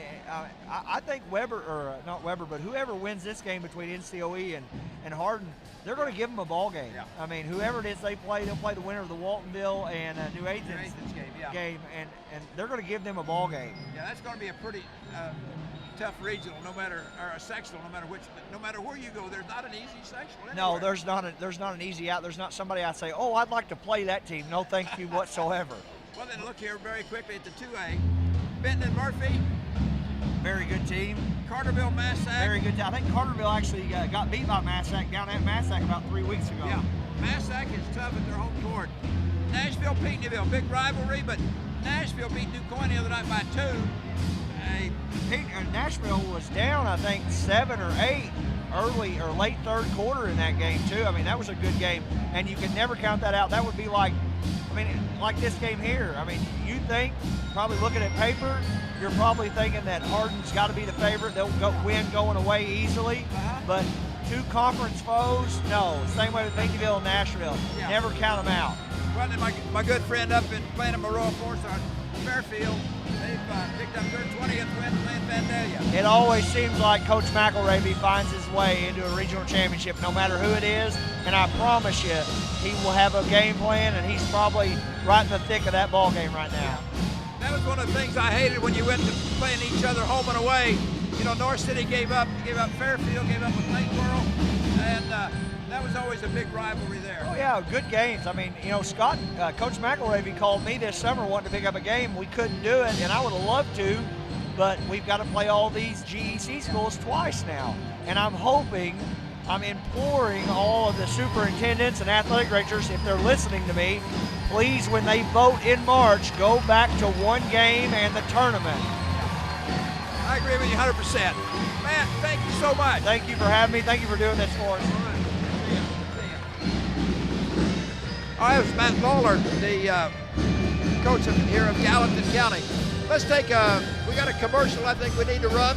I think Weber, or not Weber, but whoever wins this game between NCOE and Hardin, they're going to give them a ball game. Yeah. I mean, whoever it is they'll play the winner of the Waltonville and New Athens game, and they're going to give them a ball game. Yeah, that's going to be a pretty tough regional, no matter, or a sectional, no matter where you go. There's not an easy sectional anywhere. No, there's not an easy out. There's not somebody I say, oh, I'd like to play that team. No, thank you whatsoever. Well, then look here very quickly at the 2A. Benton and Murphy. Very good team. Carterville, Massac. Very good team. I think Carterville actually got beat by Massac down at Massac about 3 weeks ago. Yeah, Massac is tough at their home court. Nashville, Petenyville, big rivalry, but Nashville beat DuQuoin the other night by 2. Nashville was down, I think, 7 or 8 early or late third quarter in that game too. I mean, that was a good game, and you can never count that out. That would be like, I mean, like this game here. I mean, you think, probably looking at paper, you're probably thinking that Hardin's got to be the favorite. They'll win going away easily, but two conference foes, no. Same way with Petenyville and Nashville. Yeah. Never count them out. Well, then my good friend up in Plano Maroa Force on Fairfield, they've picked up their 20th win playing Vandalia. It always seems like Coach McElravy finds his way into a regional championship, no matter who it is, and I promise you, he will have a game plan, and he's probably right in the thick of that ball game right now. That was one of the things I hated when you went to playing each other home and away. You know, North City gave up Fairfield, gave up with Lakeboro, and that was always a big rivalry there. Oh yeah, good games. I mean, you know, Scott, Coach McElravy called me this summer wanting to pick up a game. We couldn't do it, and I would have loved to, but we've got to play all these GEC schools twice now. And I'm hoping, I'm imploring all of the superintendents and athletic directors, if they're listening to me, please, when they vote in March, go back to one game and the tournament. I agree with you 100%. Matt, thank you so much. Thank you for having me. Thank you for doing this for us. All right, it was Matt Lawler, the coach here of Gallatin County. Let's take we got a commercial I think we need to run.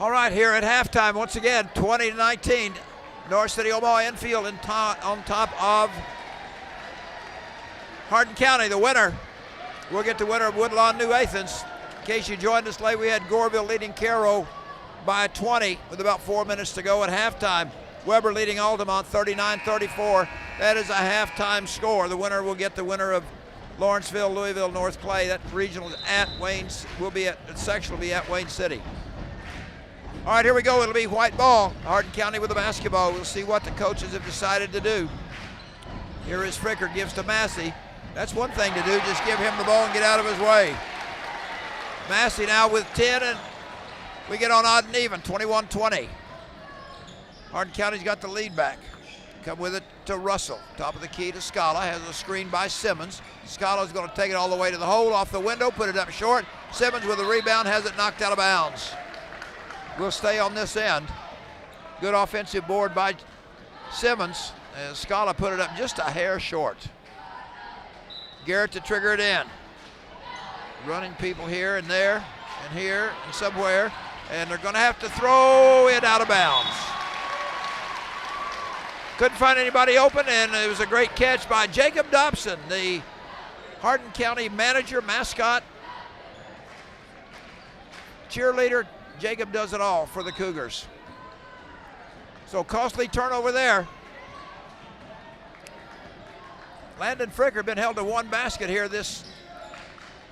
All right, here at halftime, once again, 20-19, North City Omaha Enfield on top of Hardin County. The winner, we'll get the winner of Woodlawn New Athens. In case you joined us late, we had Goreville leading Caro by 20 with about 4 minutes to go at halftime. Weber leading Altamont 39-34. That is a halftime score. The winner will get the winner of Lawrenceville, Louisville, North Clay. That regional is at Wayne's, section will be at Wayne City. All right, here we go. It'll be white ball. Hardin County with the basketball. We'll see what the coaches have decided to do. Here is Fricker, gives to Massey. That's one thing to do, just give him the ball and get out of his way. Massey now with 10, and we get on odd and even, 21-20. Hardin County's got the lead back. Come with it to Russell. Top of the key to Scala. Has a screen by Simmons. Scala's going to take it all the way to the hole, off the window, put it up short. Simmons with a rebound, has it knocked out of bounds. We'll stay on this end. Good offensive board by Simmons. Scala put it up just a hair short. Garrett to trigger it in. Running people here and there and here and somewhere. And they're going to have to throw it out of bounds. Couldn't find anybody open, and it was a great catch by Jacob Dobson, the Hardin County manager, mascot, cheerleader. Jacob does it all for the Cougars. So costly turnover there. Landon Fricker been held to one basket here this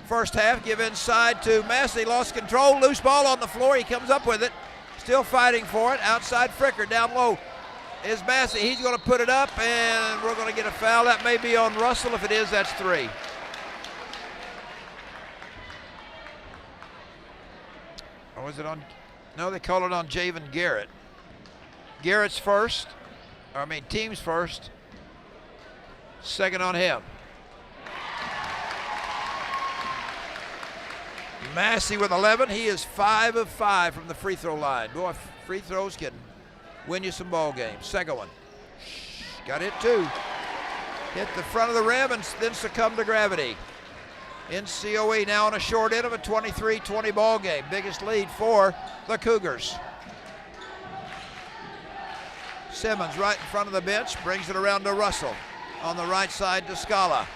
first half. Give inside to Massey, lost control, loose ball on the floor. He comes up with it, still fighting for it. Outside Fricker, down low. is Massey. He's going to put it up, and we're going to get a foul. That may be on Russell. If it is, that's 3. Or was it on? No, they call it on Javen Garrett. Garrett's first. Team's first. Second on him. Massey with 11. He is 5 of 5 from the free throw line. Boy, free throws can win you some ball games. Second one. Got it too. Hit the front of the rim and then succumb to gravity. NCOE now on a short end of a 23-20 ball game. Biggest lead for the Cougars. Simmons right in front of the bench, brings it around to Russell. On the right side to Scala.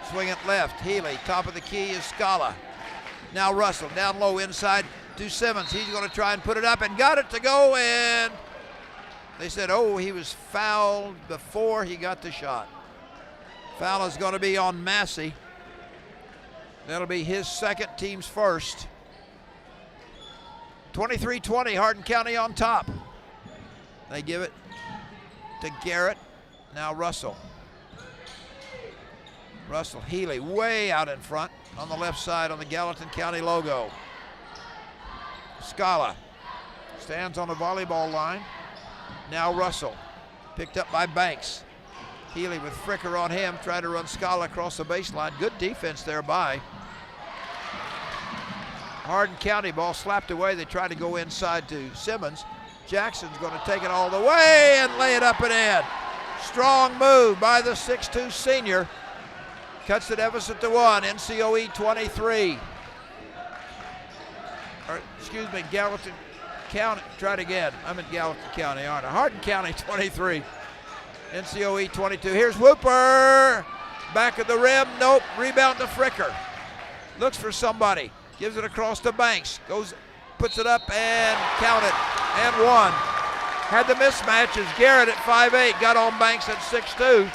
Swing it left, Healy, top of the key is Scala. Now Russell, down low inside to Simmons. He's going to try and put it up and got it to go, and they said, oh, he was fouled before he got the shot. Foul is going to be on Massey. That'll be his second, team's first. 23-20, Hardin County on top. They give it to Garrett. Now Russell. Russell, Healy way out in front on the left side on the Gallatin County logo. Scala stands on the volleyball line. Now Russell, picked up by Banks. Healy with Fricker on him, trying to run Scala across the baseline. Good defense there by Hardin County. Ball slapped away. They try to go inside to Simmons. Jackson's going to take it all the way and lay it up and in. Strong move by the 6'2 senior. Cuts the deficit to 1. NCOE 23. Gallatin County. Try it again. I'm in Gallatin County, aren't I? Hardin County 23. NCOE 22. Here's Whooper. Back of the rim. Nope. Rebound to Fricker. Looks for somebody. Gives it across to Banks. Goes, puts it up and count it. And 1. Had the mismatch as Garrett at 5'8 got on Banks at 6'2.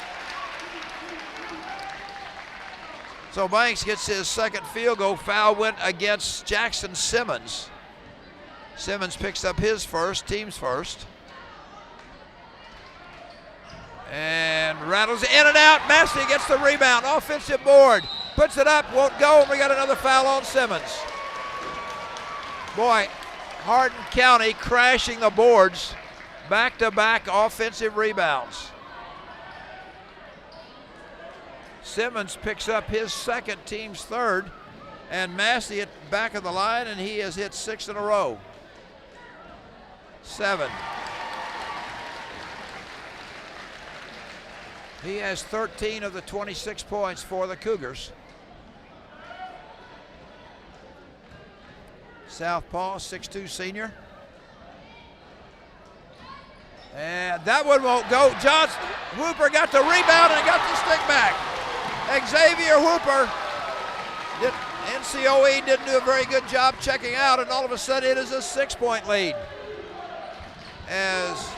So Banks gets his second field goal. Foul went against Jackson Simmons. Simmons picks up his first, team's first. And rattles in and out. Massey gets the rebound. Offensive board. Puts it up, won't go, and we got another foul on Simmons. Boy, Hardin County crashing the boards. Back-to-back offensive rebounds. Simmons picks up his second, team's third, and Massey at the back of the line, and he has hit 6 in a row. 7. He has 13 of the 26 points for the Cougars. Southpaw, 6'2 senior. And that one won't go. Johnson, Whooper got the rebound and got the stick back. Xavier Whooper, NCOE didn't do a very good job checking out, and all of a sudden it is a 6-point lead. As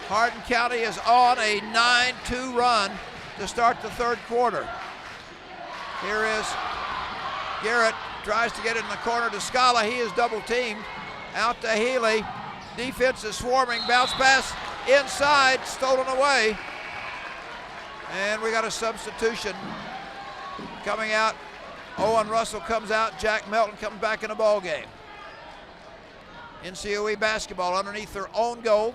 Hardin County is on a 9-2 run to start the third quarter. Here is Garrett, tries to get it in the corner to Scala. He is double teamed. Out to Healy. Defense is swarming. Bounce pass inside, stolen away. And we got a substitution coming out. Owen Russell comes out. Jack Melton comes back in the ball game. NCOE basketball underneath their own goal.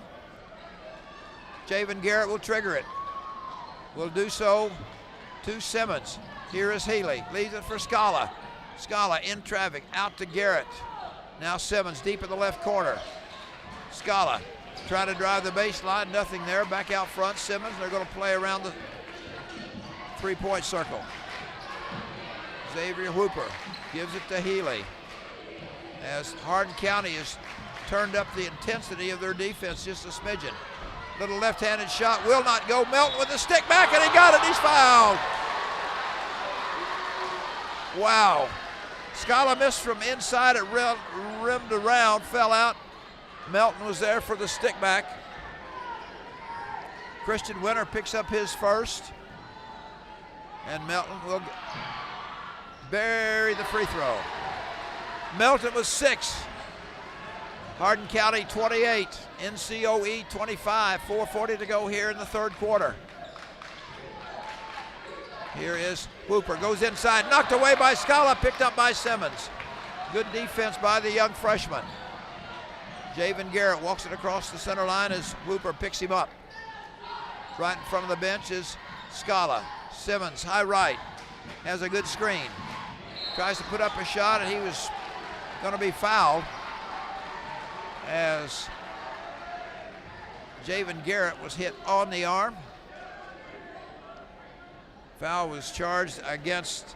Javen Garrett will trigger it. Will do so to Simmons. Here is Healy. Leaves it for Scala. Scala in traffic. Out to Garrett. Now Simmons deep in the left corner. Scala trying to drive the baseline. Nothing there. Back out front. Simmons. They're going to play around the 3-point circle. Xavier Whooper gives it to Healy. As Hardin County has turned up the intensity of their defense just a smidgen. Little left-handed shot will not go. Melton with the stick back, and he got it. He's fouled. Wow. Scala missed from inside. It rimmed around, fell out. Melton was there for the stick back. Christian Winter picks up his first. And Melton will bury the free throw. Melton was 6. Hardin County 28, NCOE 25, 4:40 to go here in the third quarter. Here is Hooper, goes inside, knocked away by Scala, picked up by Simmons. Good defense by the young freshman. Javen Garrett walks it across the center line as Hooper picks him up. Right in front of the bench is Scala. Simmons, high right, has a good screen. Tries to put up a shot, and he was going to be fouled as Javen Garrett was hit on the arm. Foul was charged against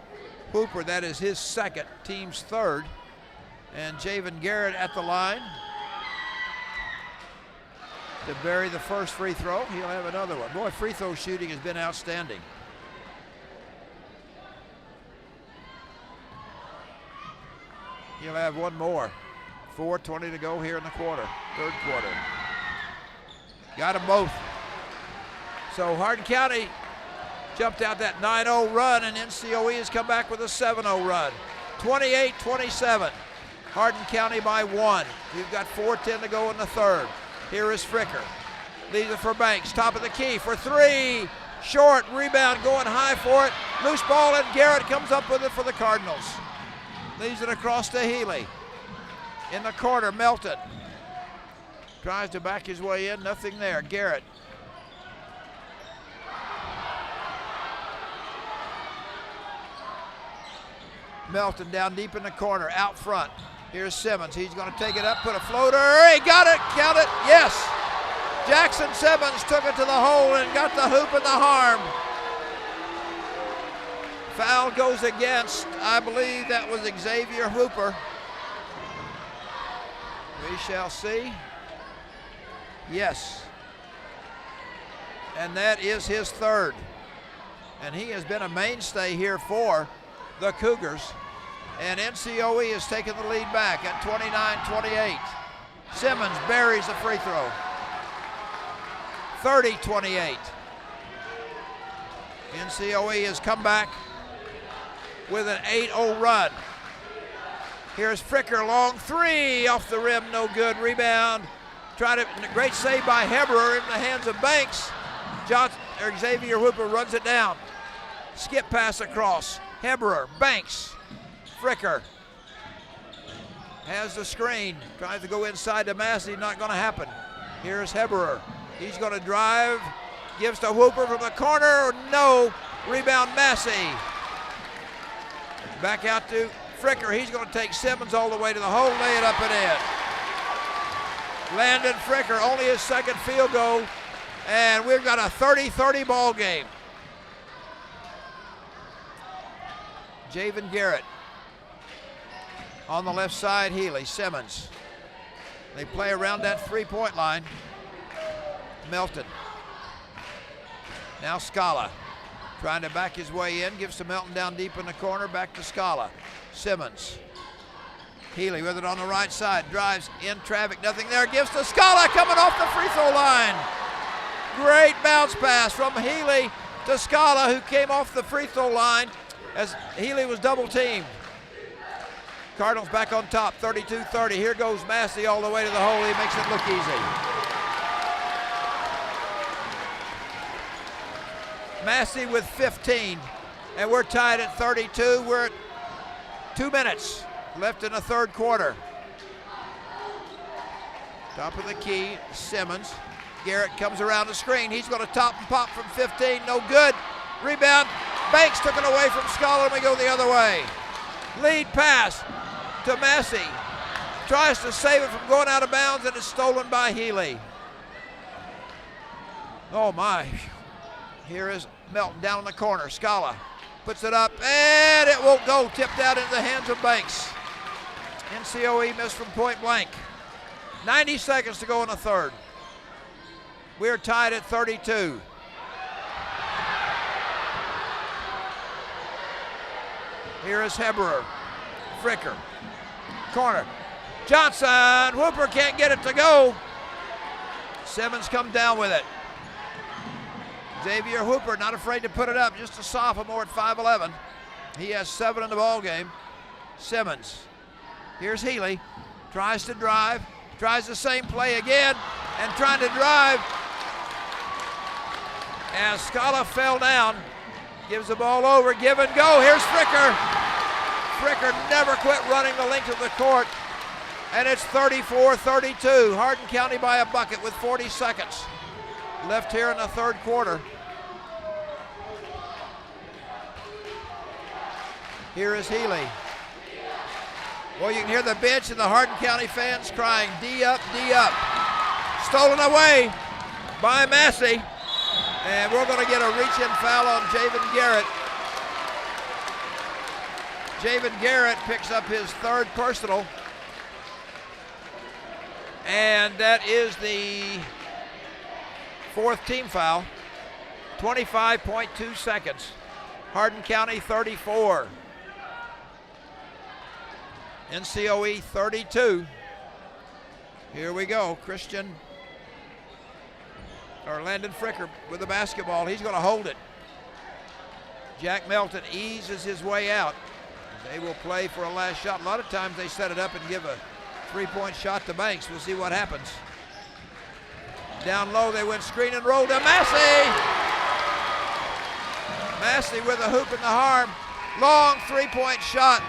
Hooper. That is his second, team's third. And Javen Garrett at the line to bury the first free throw. He'll have another one. Boy, free throw shooting has been outstanding. He'll have one more. 4:20 to go here in the quarter, third quarter. Got them both. So Hardin County jumped out that 9-0 run, and NCOE has come back with a 7-0 run. 28-27. Hardin County by 1. We've got 4:10 to go in the third. Here is Fricker. Leaves it for Banks. Top of the key for three. Short rebound, going high for it. Loose ball, and Garrett comes up with it for the Cardinals. Leaves it across to Healy. In the corner, Melton tries to back his way in. Nothing there. Garrett. Melton down deep in the corner, out front. Here's Simmons. He's going to take it up, put a floater. He got it, count it, yes. Jackson Simmons took it to the hole and got the hoop and the harm. Foul goes against, I believe that was Xavier Hooper. We shall see. Yes. And that is his third. And he has been a mainstay here for the Cougars. And NCOE has taken the lead back at 29-28. Simmons buries the free throw. 30-28. NCOE has come back with an 8-0 run. Here's Fricker, long three, off the rim, no good. Rebound, great save by Heberer in the hands of Banks. Xavier Hooper runs it down. Skip pass across. Heberer, Banks, Fricker has the screen, tries to go inside to Massey, not going to happen. Here's Heberer. He's going to drive, gives to Hooper from the corner, no. Rebound Massey. Back out to Fricker. He's going to take Simmons all the way to the hole, lay it up and in. Landon Fricker, only his second field goal, and we've got a 30-30 ball game. Javen Garrett on the left side, Healy, Simmons. They play around that three-point line. Melton. Now Scala trying to back his way in, gives to Melton down deep in the corner, back to Scala. Simmons. Healy with it on the right side, drives in traffic, nothing there, gives to Scala coming off the free throw line. Great bounce pass from Healy to Scala, who came off the free throw line as Healy was double teamed. Cardinals back on top, 32-30. Here goes Massey all the way to the hole. He makes it look easy. Massey with 15, and we're tied at 32. We're at 2 minutes left in the third quarter. Top of the key, Simmons. Garrett comes around the screen. He's going to top and pop from 15. No good. Rebound. Banks took it away from Scala, and we go the other way. Lead pass to Massey. Tries to save it from going out of bounds, and it's stolen by Healy. Oh my. Here is Melton down in the corner. Scala puts it up, and it won't go. Tipped out into the hands of Banks. NCOE missed from point blank. 90 seconds to go in the third. We're tied at 32. Here is Heberer. Fricker. Corner. Johnson. Hooper can't get it to go. Simmons come down with it. Xavier Hooper not afraid to put it up. Just a sophomore at 5'11". He has 7 in the ball game. Simmons. Here's Healy. Tries to drive. tries the same play again and trying to drive. As Scala fell down, gives the ball over, give and go. Here's Fricker. Fricker never quit running the length of the court. And it's 34-32. Hardin County by a bucket with 40 seconds left here in the third quarter. Here is Healy. Well, you can hear the bench and the Hardin County fans crying, D up, D up. Stolen away by Massey. And we're going to get a reach-in foul on Javen Garrett. Javen Garrett picks up his third personal. And that is the fourth team foul. 25.2 seconds. Hardin County 34. NCOE 32. Here we go. Landon Fricker with the basketball. He's going to hold it. Jack Melton eases his way out. They will play for a last shot. A lot of times they set it up and give a three-point shot to Banks. We'll see what happens. Down low, they went screen and roll to Massey. Massey with a hoop in the arm. Long three-point shot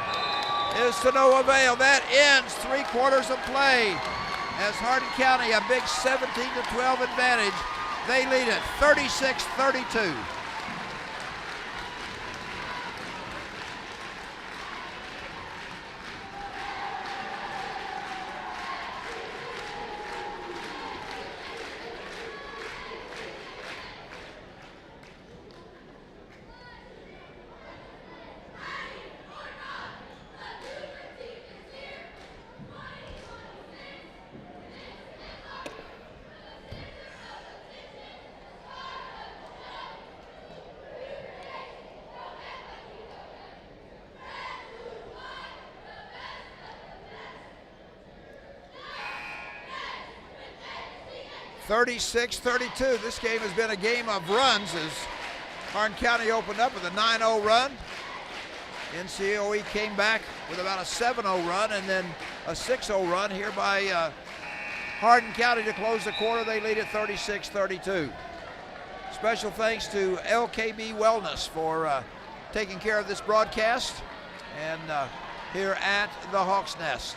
is to no avail. That ends 3/4 of play. As Hardin County, a big 17-12 advantage. They lead it 36-32. (36-32). This game has been a game of runs as Hardin County opened up with a 9-0 run. NCOE came back with about a 7-0 run and then a 6-0 run here by Hardin County to close the quarter. They lead at 36-32. Special thanks to LKB Wellness for taking care of this broadcast and here at the Hawk's Nest.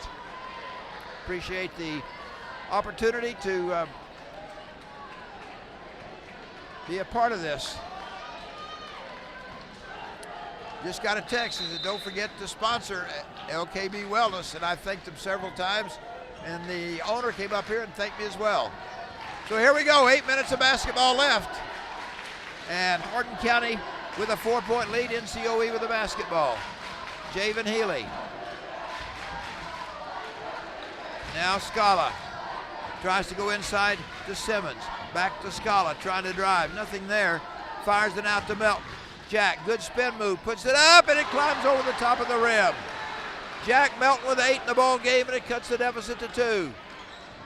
Appreciate the opportunity to be a part of this. Just got a text that said, don't forget to sponsor LKB Wellness, and I thanked them several times, and the owner came up here and thanked me as well. So here we go, 8 minutes of basketball left, and Hardin County with a 4-point lead, NCOE with the basketball. Javen Healy. Now Scala tries to go inside to Simmons. Back to Scala, trying to drive. Nothing there. Fires it out to Melton. Jack, good spin move. Puts it up, and it climbs over the top of the rim. Jack Melton with 8 in the ball game, and it cuts the deficit to 2.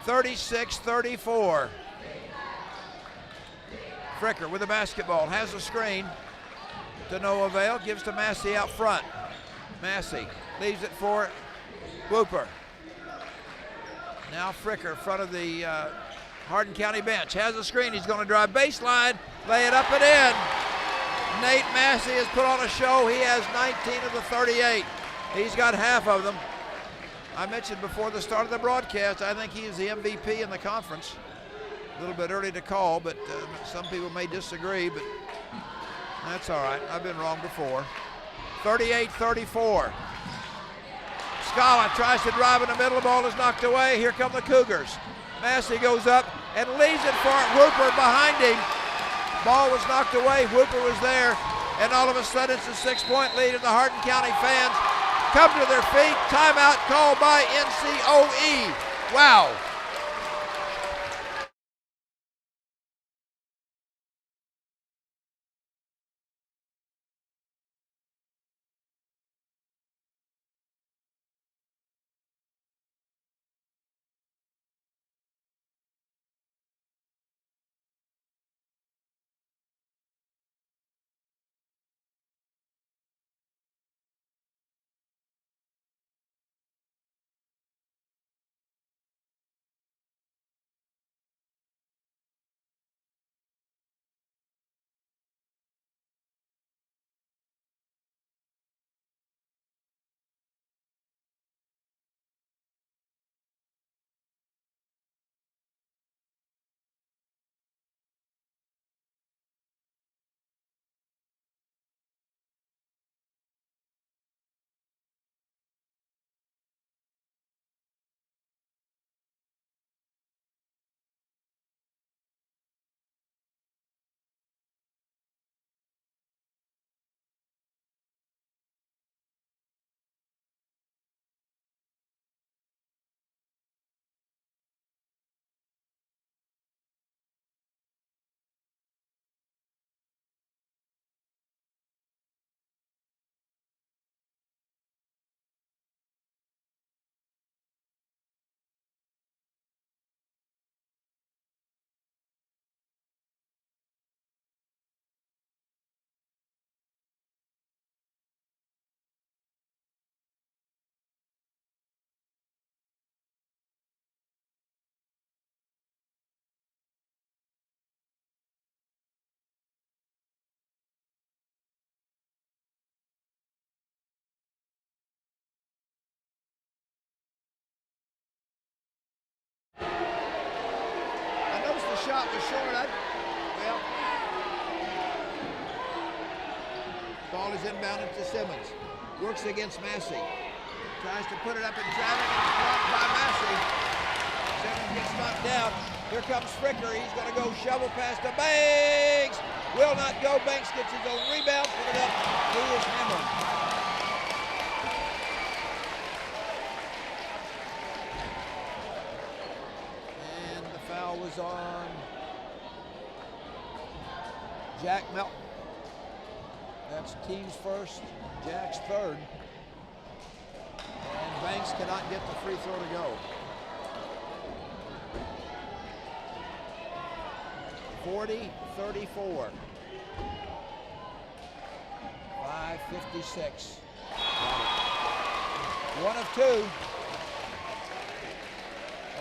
36-34. Fricker with the basketball. Has a screen. To no avail. Gives to Massey out front. Massey leaves it for Whooper. Now Fricker in front of the Hardin County bench. Has a screen. He's going to drive baseline. Lay it up and in. Nate Massey has put on a show. He has 19 of the 38. He's got half of them. I mentioned before the start of the broadcast, I think he is the MVP in the conference. A little bit early to call, but some people may disagree, but that's all right. I've been wrong before. 38-34. Scala tries to drive in the middle. The ball is knocked away. Here come the Cougars. Massey goes up and leaves it for Whooper behind him. Ball was knocked away. Whooper was there. And all of a sudden it's a 6-point lead, and the Hardin County fans come to their feet. Timeout called by NCOE. Wow. shot was short. Well, ball is inbounded to Simmons. Works against Massey. Tries to put it up in traffic and it's blocked by Massey. Simmons gets knocked down. Here comes Fricker. He's going to go shovel past to Banks. Will not go. Banks gets his own rebound. Put it up. He is hammered. And the foul was on Jack Melton. That's team's first, Jack's third. And Banks cannot get the free throw to go. 40-34. 5:56. One of two.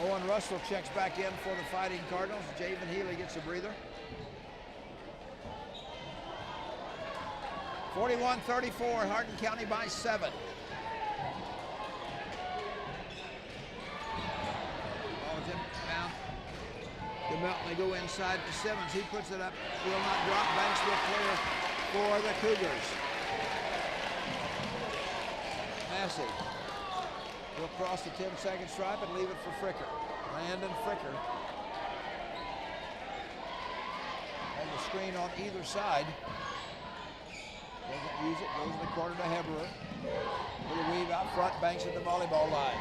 Owen Russell checks back in for the Fighting Cardinals. Javen Healy gets a breather. 41-34, Hardin County by 7. Ball's inbound to Melton. They go inside to Simmons. He puts it up, will not drop. Banks will clear for the Cougars. Massey will cross the 10-second stripe and leave it for Fricker. Landon Fricker has a screen on either side. Doesn't use it, goes in the corner to Heberer. Little weave out front, Banks at the volleyball line.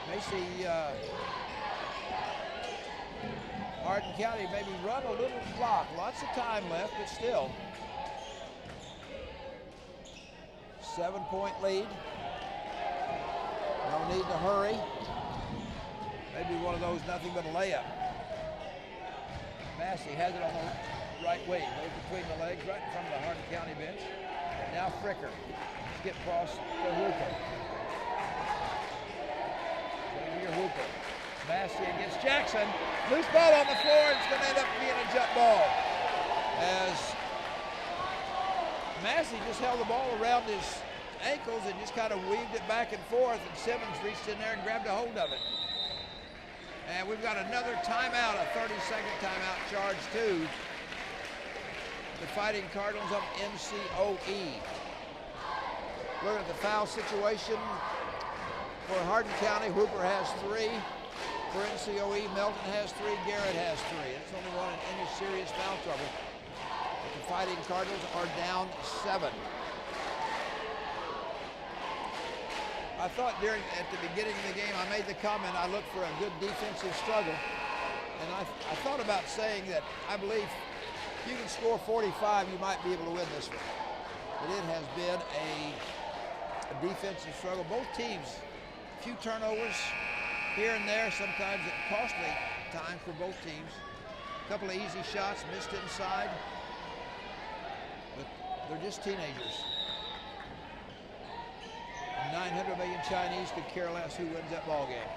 May see Hardin County maybe run a little clock. Lots of time left, but still. 7-point lead. No need to hurry. Maybe one of those nothing but a layup. Massey has it on the right wing. Goes between the legs, right in front of the Hardin County bench. Now Fricker. Skip cross to Hooper. Xavier Hooper. Massey against Jackson. Loose ball on the floor. It's going to end up being a jump ball. As Massey just held the ball around his ankles and just kind of weaved it back and forth, and Simmons reached in there and grabbed a hold of it. And we've got another timeout, a 30-second timeout charge to the Fighting Cardinals of NCOE. Look at the foul situation for Hardin County. Hooper has 3. For NCOE, Melton has 3. Garrett has 3. It's only one in any serious foul trouble. But the Fighting Cardinals are down 7. I thought at the beginning of the game, I made the comment, I looked for a good defensive struggle. And I thought about saying that I believe if you can score 45, you might be able to win this one. But it has been a defensive struggle. Both teams, a few turnovers here and there, sometimes at costly times for both teams. A couple of easy shots missed inside. But they're just teenagers. 900 million Chinese could care less who wins that ball game.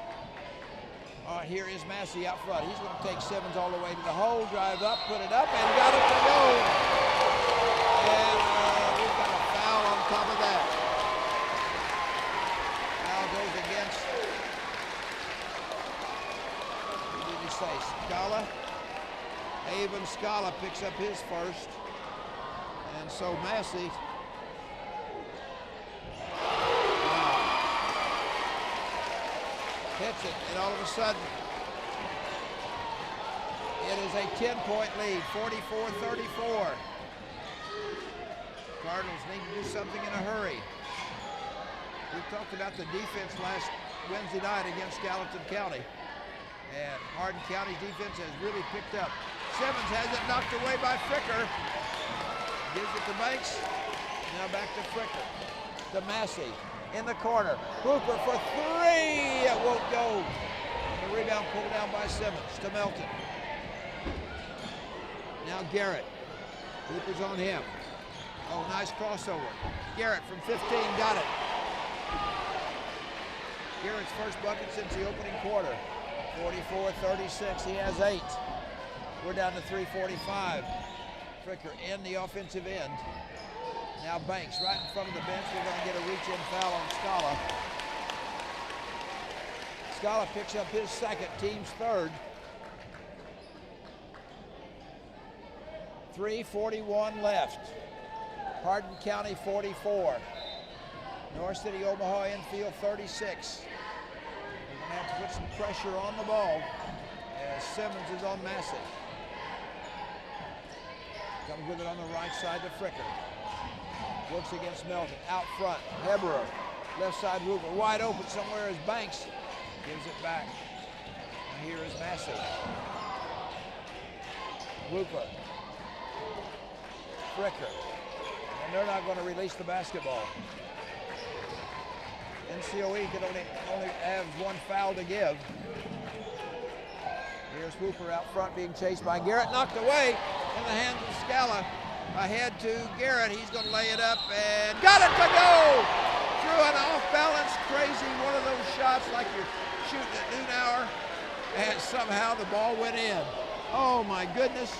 All right, here is Massey out front. He's going to take Simmons all the way to the hole, drive up, put it up, and got it to go. And we've got a foul on top of that. Foul goes against, what did he say, Scala? Avon Scala picks up his first. And so Massey, hits it, and all of a sudden, it is a 10-point lead, 44-34. Cardinals need to do something in a hurry. We talked about the defense last Wednesday night against Gallatin County, and Hardin County's defense has really picked up. Simmons has it knocked away by Fricker. Gives it to Banks. Now back to Fricker. To Massey. In the corner. Hooper for 3. It won't go. The rebound pulled down by Simmons to Melton. Now Garrett. Hooper's on him. Oh, nice crossover. Garrett from 15 got it. Garrett's first bucket since the opening quarter. 44-36. He has 8. We're down to 3:45. Fricker in the offensive end. Now Banks right in front of the bench. We're going to get a reach-in foul on Scala. Scala picks up his second, team's third. 3:41 left. Hardin County 44. North City Omaha infield 36. We're going to have to put some pressure on the ball as Simmons is on Massey. Comes with it on the right side to Fricker. Works against Melton. Out front, Heberer. Left side Hooper. Wide open somewhere is Banks. Gives it back. And here is Massey. Hooper. Fricker. And they're not going to release the basketball. NCOE could only have one foul to give. Here's Hooper out front being chased by Garrett. Knocked away in the hands of Scala. Ahead to Garrett. He's going to lay it up and got it to go! Through an off-balance, crazy one of those shots like you're shooting at noon hour. And somehow the ball went in. Oh my goodness.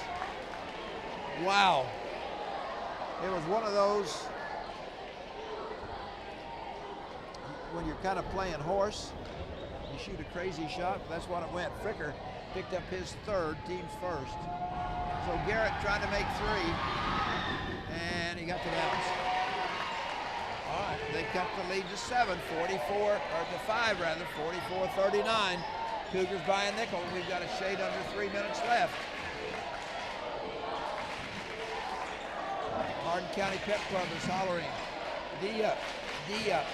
Wow. It was one of those when you're kind of playing horse, you shoot a crazy shot, that's what it went. Fricker picked up his third, team's first. So Garrett trying to make three, and he got the bounce. All right, they cut the lead to 7, 44, or to 5 rather, 44-39. Cougars by a nickel. We've got a shade under 3 minutes left. Hardin County Pep Club is hollering, D up, D up.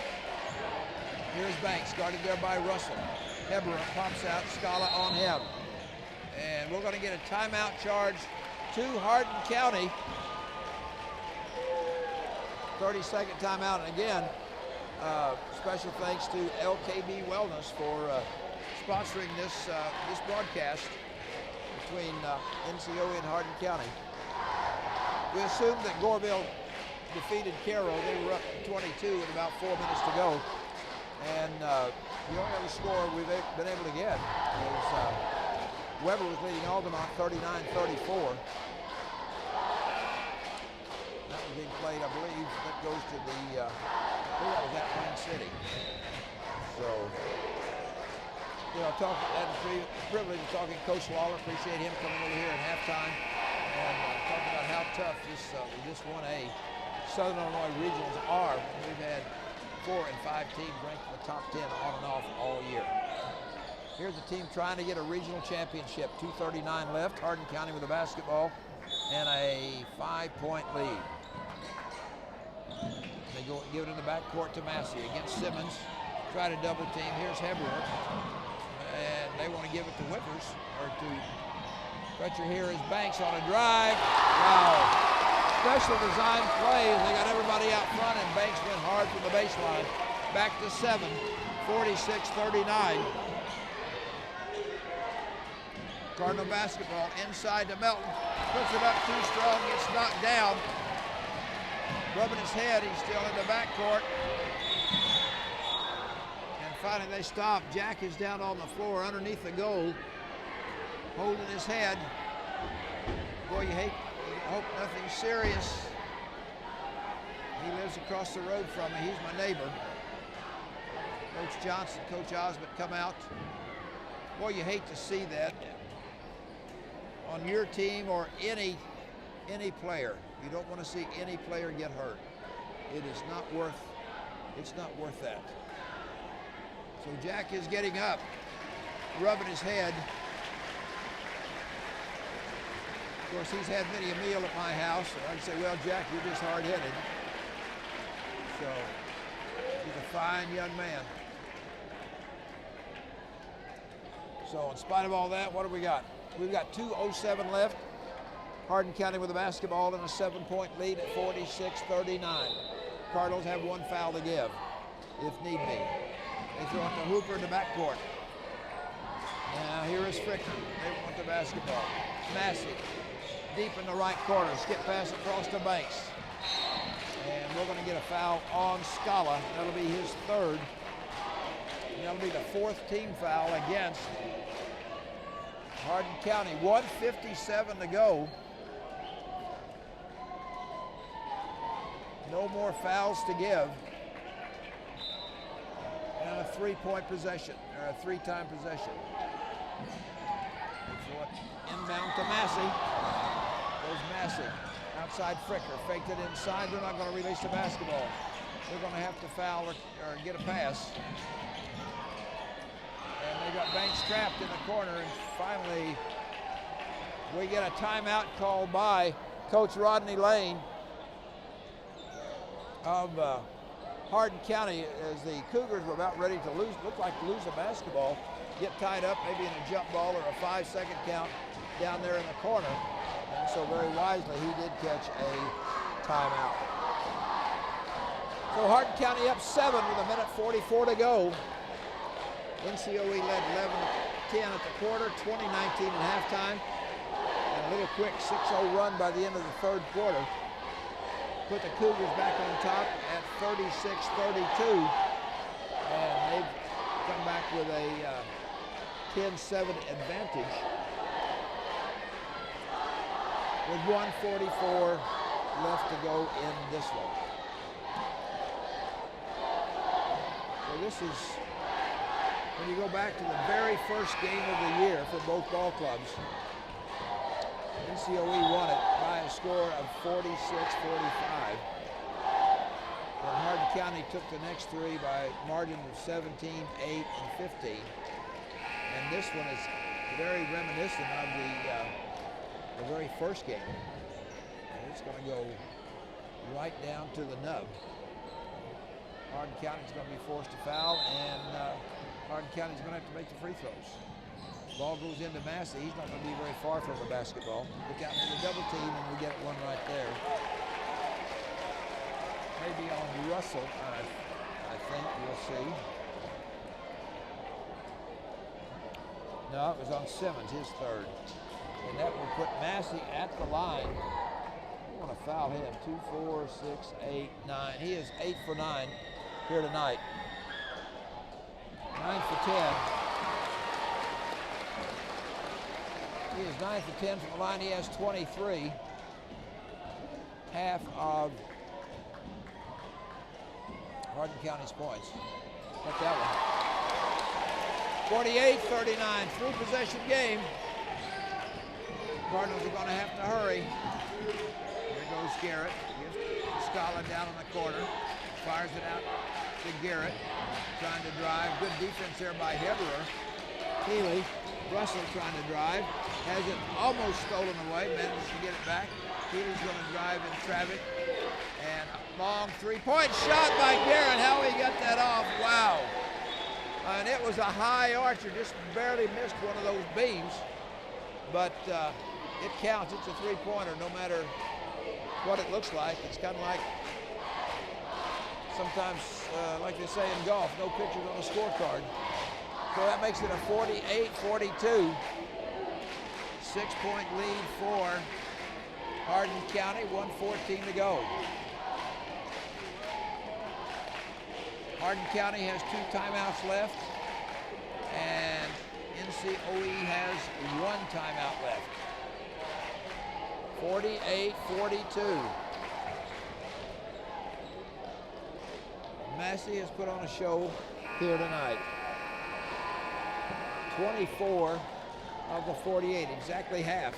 Here's Banks, guarded there by Russell. Heberer pops out, Scala on him. And we're going to get a timeout charge to Hardin County. 30-second timeout. And again, special thanks to LKB Wellness for sponsoring this broadcast between NCOE and Hardin County. We assumed that Goreville defeated Cairo. They were up 22 with about 4 minutes to go. And the only other score we've been able to get is Weber was leading Altamont 39-34. That was being played, I believe, that goes to the, I believe that was at Wayne City. So, you know, had the privilege of talking to Coach Waller. Appreciate him coming over here at halftime and talking about how tough this 1A Southern Illinois regionals are. We've had 4 and 5 teams ranked in the top 10 on and off all year. Here's a team trying to get a regional championship. 2:39 left. Hardin County with the basketball and a 5-point lead. They go give it in the backcourt to Massey against Simmons. Try to double team. Here's Heberer. And they want to give it to Whippers or to Fletcher. Here is Banks on a drive. Wow. Special design plays. They got everybody out front, and Banks went hard from the baseline. Back to 7, 46-39. Cardinal basketball inside to Melton. Puts it up too strong, gets knocked down. Rubbing his head, he's still in the backcourt. And finally they stop. Jack is down on the floor underneath the goal, holding his head. Boy, you hope nothing serious. He lives across the road from me. He's my neighbor. Coach Johnson, Coach Osmond come out. Boy, you hate to see that on your team or any player. You don't want to see any player get hurt. It's not worth that. So Jack is getting up, rubbing his head. Of course, he's had many a meal at my house. So I'd say, well, Jack, you're just hard-headed. So he's a fine young man. So in spite of all that, what do we got? We've got 2:07 left. Hardin County with the basketball and a 7-point lead at 46-39. Cardinals have one foul to give, if need be. They throw it to Hooper in the backcourt. Now here is Fricker. They want the basketball. Massey, deep in the right corner. Skip pass across to Banks. And we're going to get a foul on Scala. That'll be his third. And that'll be the 4th team foul against Hardin County. 1:57 to go. No more fouls to give. And a 3-point possession, or a 3-time possession. Inbound to Massey. Goes Massey. Outside Fricker. Faked it inside. They're not going to release the basketball. They're going to have to foul or get a pass. And they got Banks trapped in the corner. And finally, we get a timeout called by Coach Rodney Lane of Hardin County as the Cougars were about ready to lose, looked like to lose a basketball, get tied up maybe in a jump ball or a 5-second count down there in the corner. And so very wisely, he did catch a timeout. So Hardin County up 7 with 1:44 to go. NCOE led 11-10 at the quarter, 20-19 at halftime. And a little quick 6-0 run by the end of the third quarter. Put the Cougars back on top at 36-32. And they've come back with a 10-7 advantage with 1:44 left to go in this one. So this is, when you go back to the very first game of the year for both ball clubs, NCOE won it by a score of 46-45. And Hardin County took the next three by margin of 17, 8, and 15. And this one is very reminiscent of the very first game. And it's going to go right down to the nub. Hardin County's going to be forced to foul, and Hardin County's going to have to make the free throws. Ball goes into Massey. He's not going to be very far from the basketball. Look out for the double team, and we get one right there. Maybe on Russell, I think. We'll see. No, it was on Simmons, his third. And that will put Massey at the line. I want to foul him. 2, 4, 6, 8, 9. He is 8 for 9 here tonight. 9 for 10. He is 9 for 10 from the line. He has 23. Half of Hardin County's points. Got that one. 48-39, 3-possession game. Cardinals are going to have to hurry. Here goes Garrett. Scala down in the corner. Fires it out to Garrett. Trying to drive. Good defense there by Heberer. Healy. Russell trying to drive. Has it almost stolen away. Manages to get it back. Healy's going to drive in traffic. And a long three-point shot by Garrett. How he got that off. Wow. And it was a high archer. Just barely missed one of those beams. But it counts. It's a three-pointer no matter what it looks like. It's kind of like sometimes, like they say in golf, no pictures on a scorecard. So that makes it a 48-42. 6-point lead for Hardin County, 1:14 to go. Hardin County has 2 timeouts left, and NCOE has 1 timeout left. 48-42. Massey has put on a show here tonight. 24 of the 48, exactly half.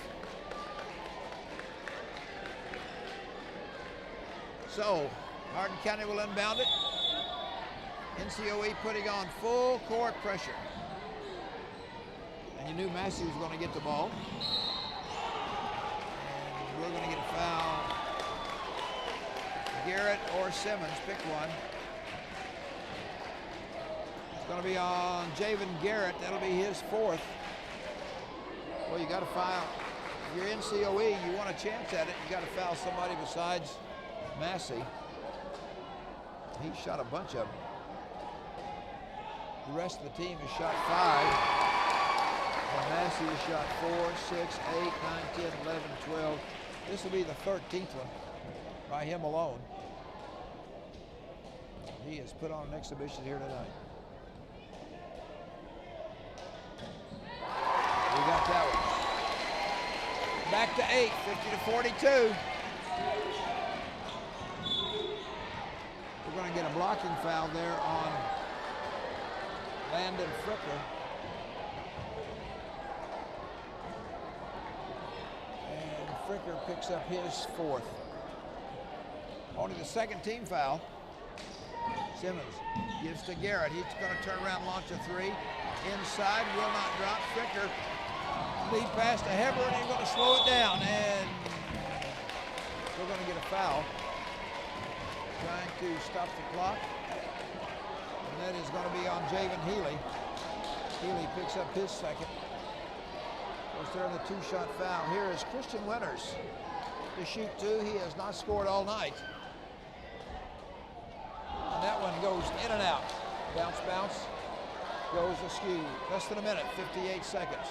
So, Hardin County will inbound it. NCOE putting on full court pressure. And you knew Massey was going to get the ball. And we're going to get a foul. Garrett or Simmons, pick one. It's going to be on Javen Garrett. That'll be his 4th. Well, you got to foul. If you're NCOE, you want a chance at it. You got to foul somebody besides Massey. He shot a bunch of them. The rest of the team has shot 5. And Massey has shot 4, 6, 8, 9, 10, 11, 12. This will be the 13th one by him alone. He has put on an exhibition here tonight. We got that one. Back to 8, 50-42. We're going to get a blocking foul there on Landon Fricker. And Fricker picks up his fourth. Only the second team foul. Simmons gives to Garrett. He's going to turn around, launch a three. Inside, will not drop. Fricker lead pass to Heber, and he's going to slow it down. And we're going to get a foul. Trying to stop the clock. And that is going to be on Javen Healy. Healy picks up his second. Was there in the two-shot foul. Here is Christian Winters to shoot two. He has not scored all night. And that one goes in and out. Bounce, bounce. Goes askew. Less than a minute, 58 seconds.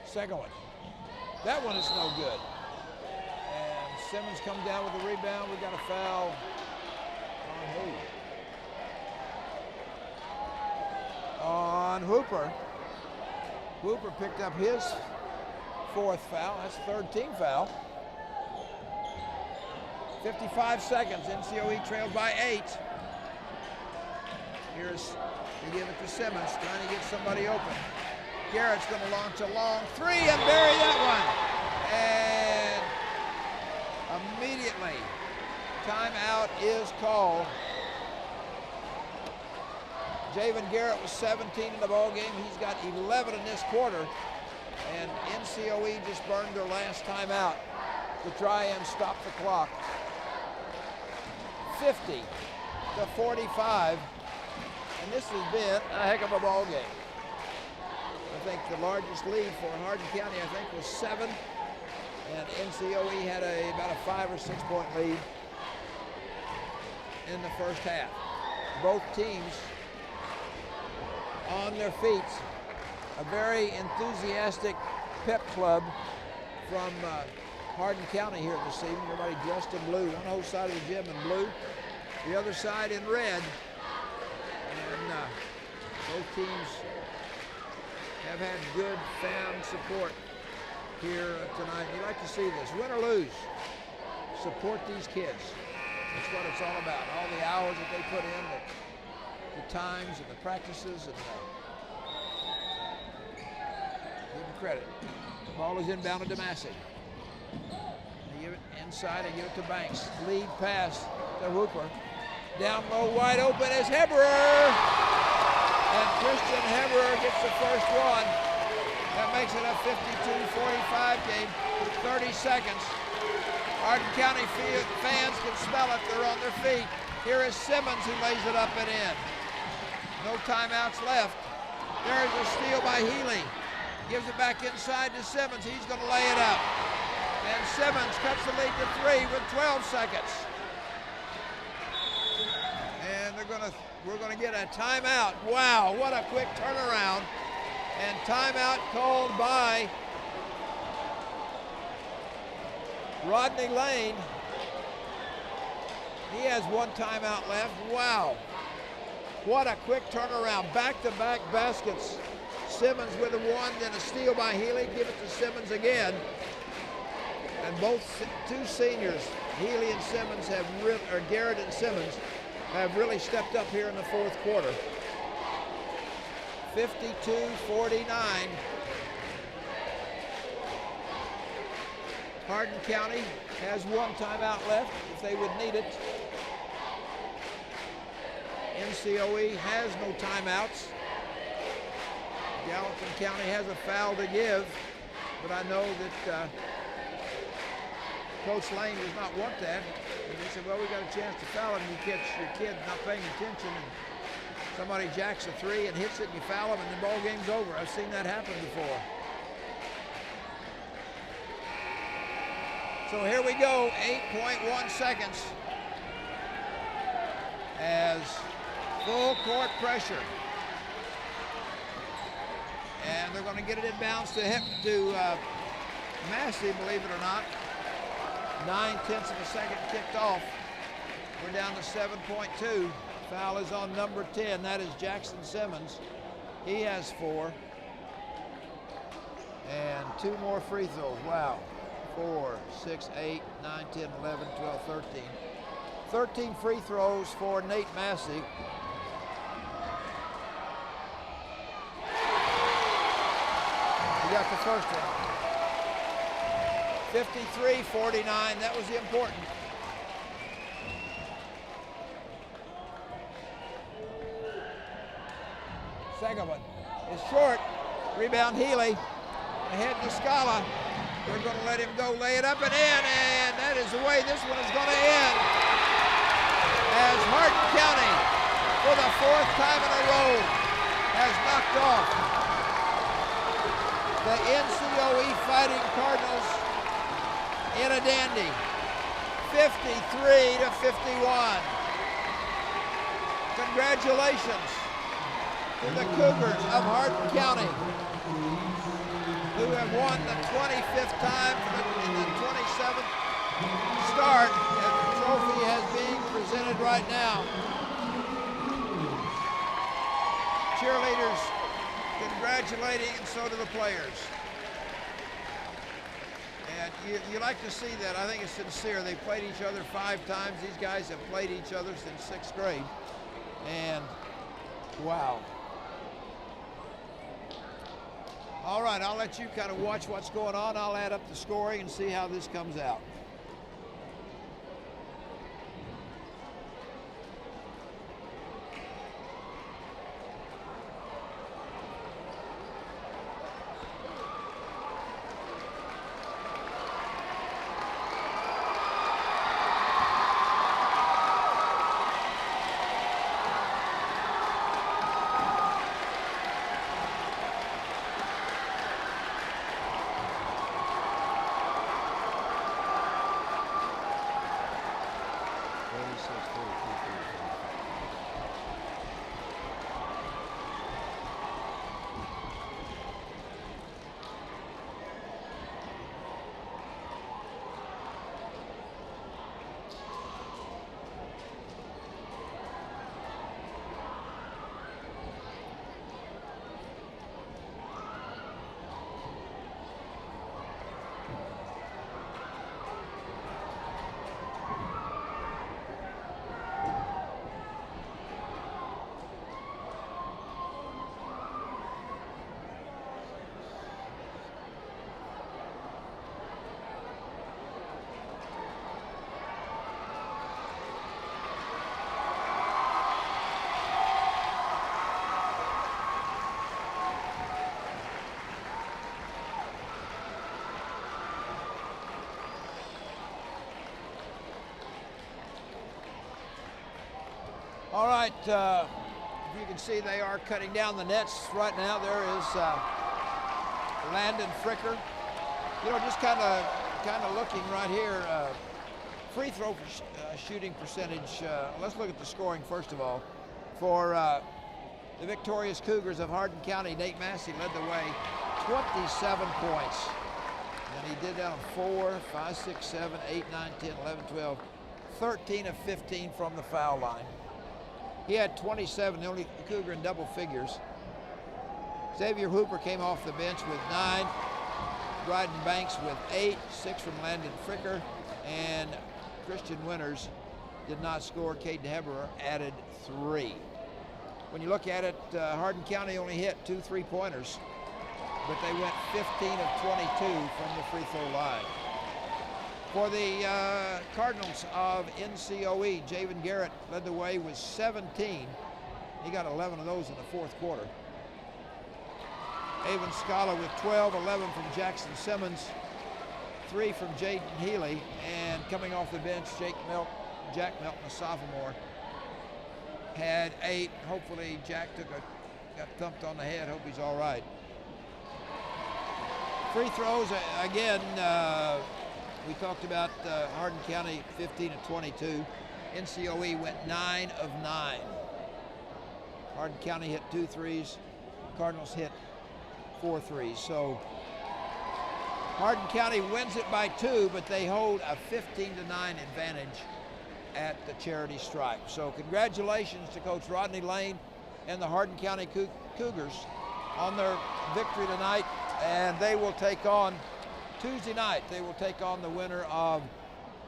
Second one. That one is no good. And Simmons comes down with the rebound. We got a foul on who? On Hooper. Hooper picked up his fourth foul. That's third team foul. 55 seconds. NCOE trails by 8. Here's, they give it to Simmons, trying to get somebody open. Garrett's going to launch a long three and bury that one. And immediately, timeout is called. Javen Garrett was 17 in the ball game. He's got 11 in this quarter. And NCOE just burned their last timeout to try and stop the clock. 50 to 45. And this has been a heck of a ball game. I think the largest lead for Hardin County, I think, was 7. And NCOE had about a 5 or 6 point lead in the first half. Both teams on their feet. A very enthusiastic pep club from Hardin County here this evening. Everybody dressed in blue. One whole side of the gym in blue, the other side in red. And both teams have had good fan support here tonight. You like to see this. Win or lose, support these kids. That's what it's all about. All the hours that they put in, the times and the practices, and give them credit. The ball is inbounded to Massey. They give it inside and give it to Banks. Lead pass to Hooper. Down low, wide open is Heberer. And Christian Heberer gets the first one. That makes it a 52-45 game. 30 seconds. Hardin County fans can smell it. They're on their feet. Here is Simmons who lays it up and in. No timeouts left. There's a steal by Healy. Gives it back inside to Simmons. He's going to lay it up. And Simmons cuts the lead to 3 with 12 seconds. And we're going to get a timeout. Wow, what a quick turnaround. And timeout called by Rodney Lane. He has one timeout left. Wow. What a quick turnaround. Back-to-back baskets. Simmons with a one, then a steal by Healy. Give it to Simmons again. And both two seniors, Healy and Simmons, or Garrett and Simmons, have really stepped up here in the fourth quarter. 52-49. Hardin County has one timeout left if they would need it. NCOE has no timeouts. Gallatin County has a foul to give, but I know that Coach Lane does not want that. And he said, well, we got a chance to foul him. You catch your kid not paying attention, and somebody jacks a three and hits it, and you foul him, and the ball game's over. I've seen that happen before. So here we go, 8.1 seconds as full court pressure. And they're going to get it inbounds to Massey, believe it or not. 9/10 of a second kicked off. We're down to 7.2. Foul is on number 10. That is Jackson Simmons. He has 4. And 2 more free throws. Wow. 4, 6, 8, 9, 10, 11, 12, 13. 13 free throws for Nate Massey. the first one. 53-49, that was the important. Second one is short. Rebound Healy. Ahead to Scala. We're going to let him go lay it up and in, and that is the way this one is going to end. As Hardin County, for the fourth time in a row, has knocked off the NCOE Fighting Cardinals in a dandy, 53-51. Congratulations to the Cougars of Hardin County, who have won the 25th time in the 27th start, and the trophy is being presented right now. Cheerleaders congratulating, and so do the players. And you like to see that. I think it's sincere. They played each other 5 times. These guys have played each other since 6th grade. And wow. All right, I'll let you kind of watch what's going on. I'll add up the scoring and see how this comes out. All right, you can see they are cutting down the nets right now. There is Landon Fricker. You know, just kind of looking right here. Free throw shooting percentage. Let's look at the scoring first of all. For the victorious Cougars of Hardin County, Nate Massey led the way, 27 points. And he did that on 4, 5, 6, 7, 8, 9, 10, 11, 12, 13 of 15 from the foul line. He had 27, the only Cougar in double figures. Xavier Hooper came off the bench with 9. Dryden Banks with 8, 6 from Landon Fricker, and Christian Winters did not score. Caden Heberer added 3. When you look at it, Hardin County only hit 2 3-pointers, but they went 15 of 22 from the free throw line. For the Cardinals of NCOE, Javen Garrett led the way with 17. He got 11 of those in the fourth quarter. Avon Scala with 12, 11 from Jackson Simmons, 3 from Jaden Healy, and coming off the bench, Jack Melton, a sophomore, had 8. Hopefully Jack got thumped on the head. Hope he's all right. Free throws, again, we talked about Hardin County 15 of 22. NCOE went 9 of 9. Hardin County hit 2 threes. Cardinals hit 4 threes. So Hardin County wins it by 2, but they hold a 15 to 9 advantage at the charity stripe. So congratulations to Coach Rodney Lane and the Hardin County Cougars on their victory tonight, and they will take on Tuesday night. They will take on the winner of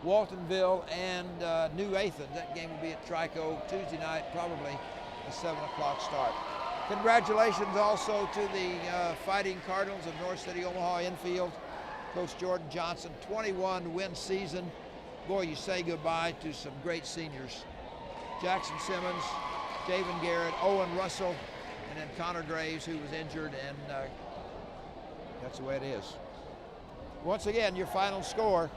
Waltonville and New Athens. That game will be at Trico Tuesday night, probably a 7 o'clock start. Congratulations also to the Fighting Cardinals of North City, Omaha infield. Coach Jordan Johnson, 21-win season. Boy, you say goodbye to some great seniors. Jackson Simmons, Javen Garrett, Owen Russell, and then Connor Graves, who was injured, and that's the way it is. Once again, your final score,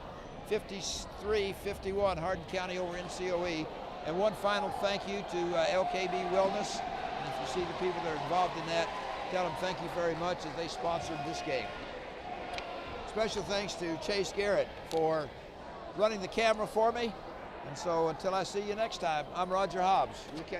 53-51, Hardin County over NCOE. And one final thank you to LKB Wellness. And if you see the people that are involved in that, tell them thank you very much as they sponsored this game. Special thanks to Chase Garrett for running the camera for me. And so until I see you next time, I'm Roger Hobbs. We'll catch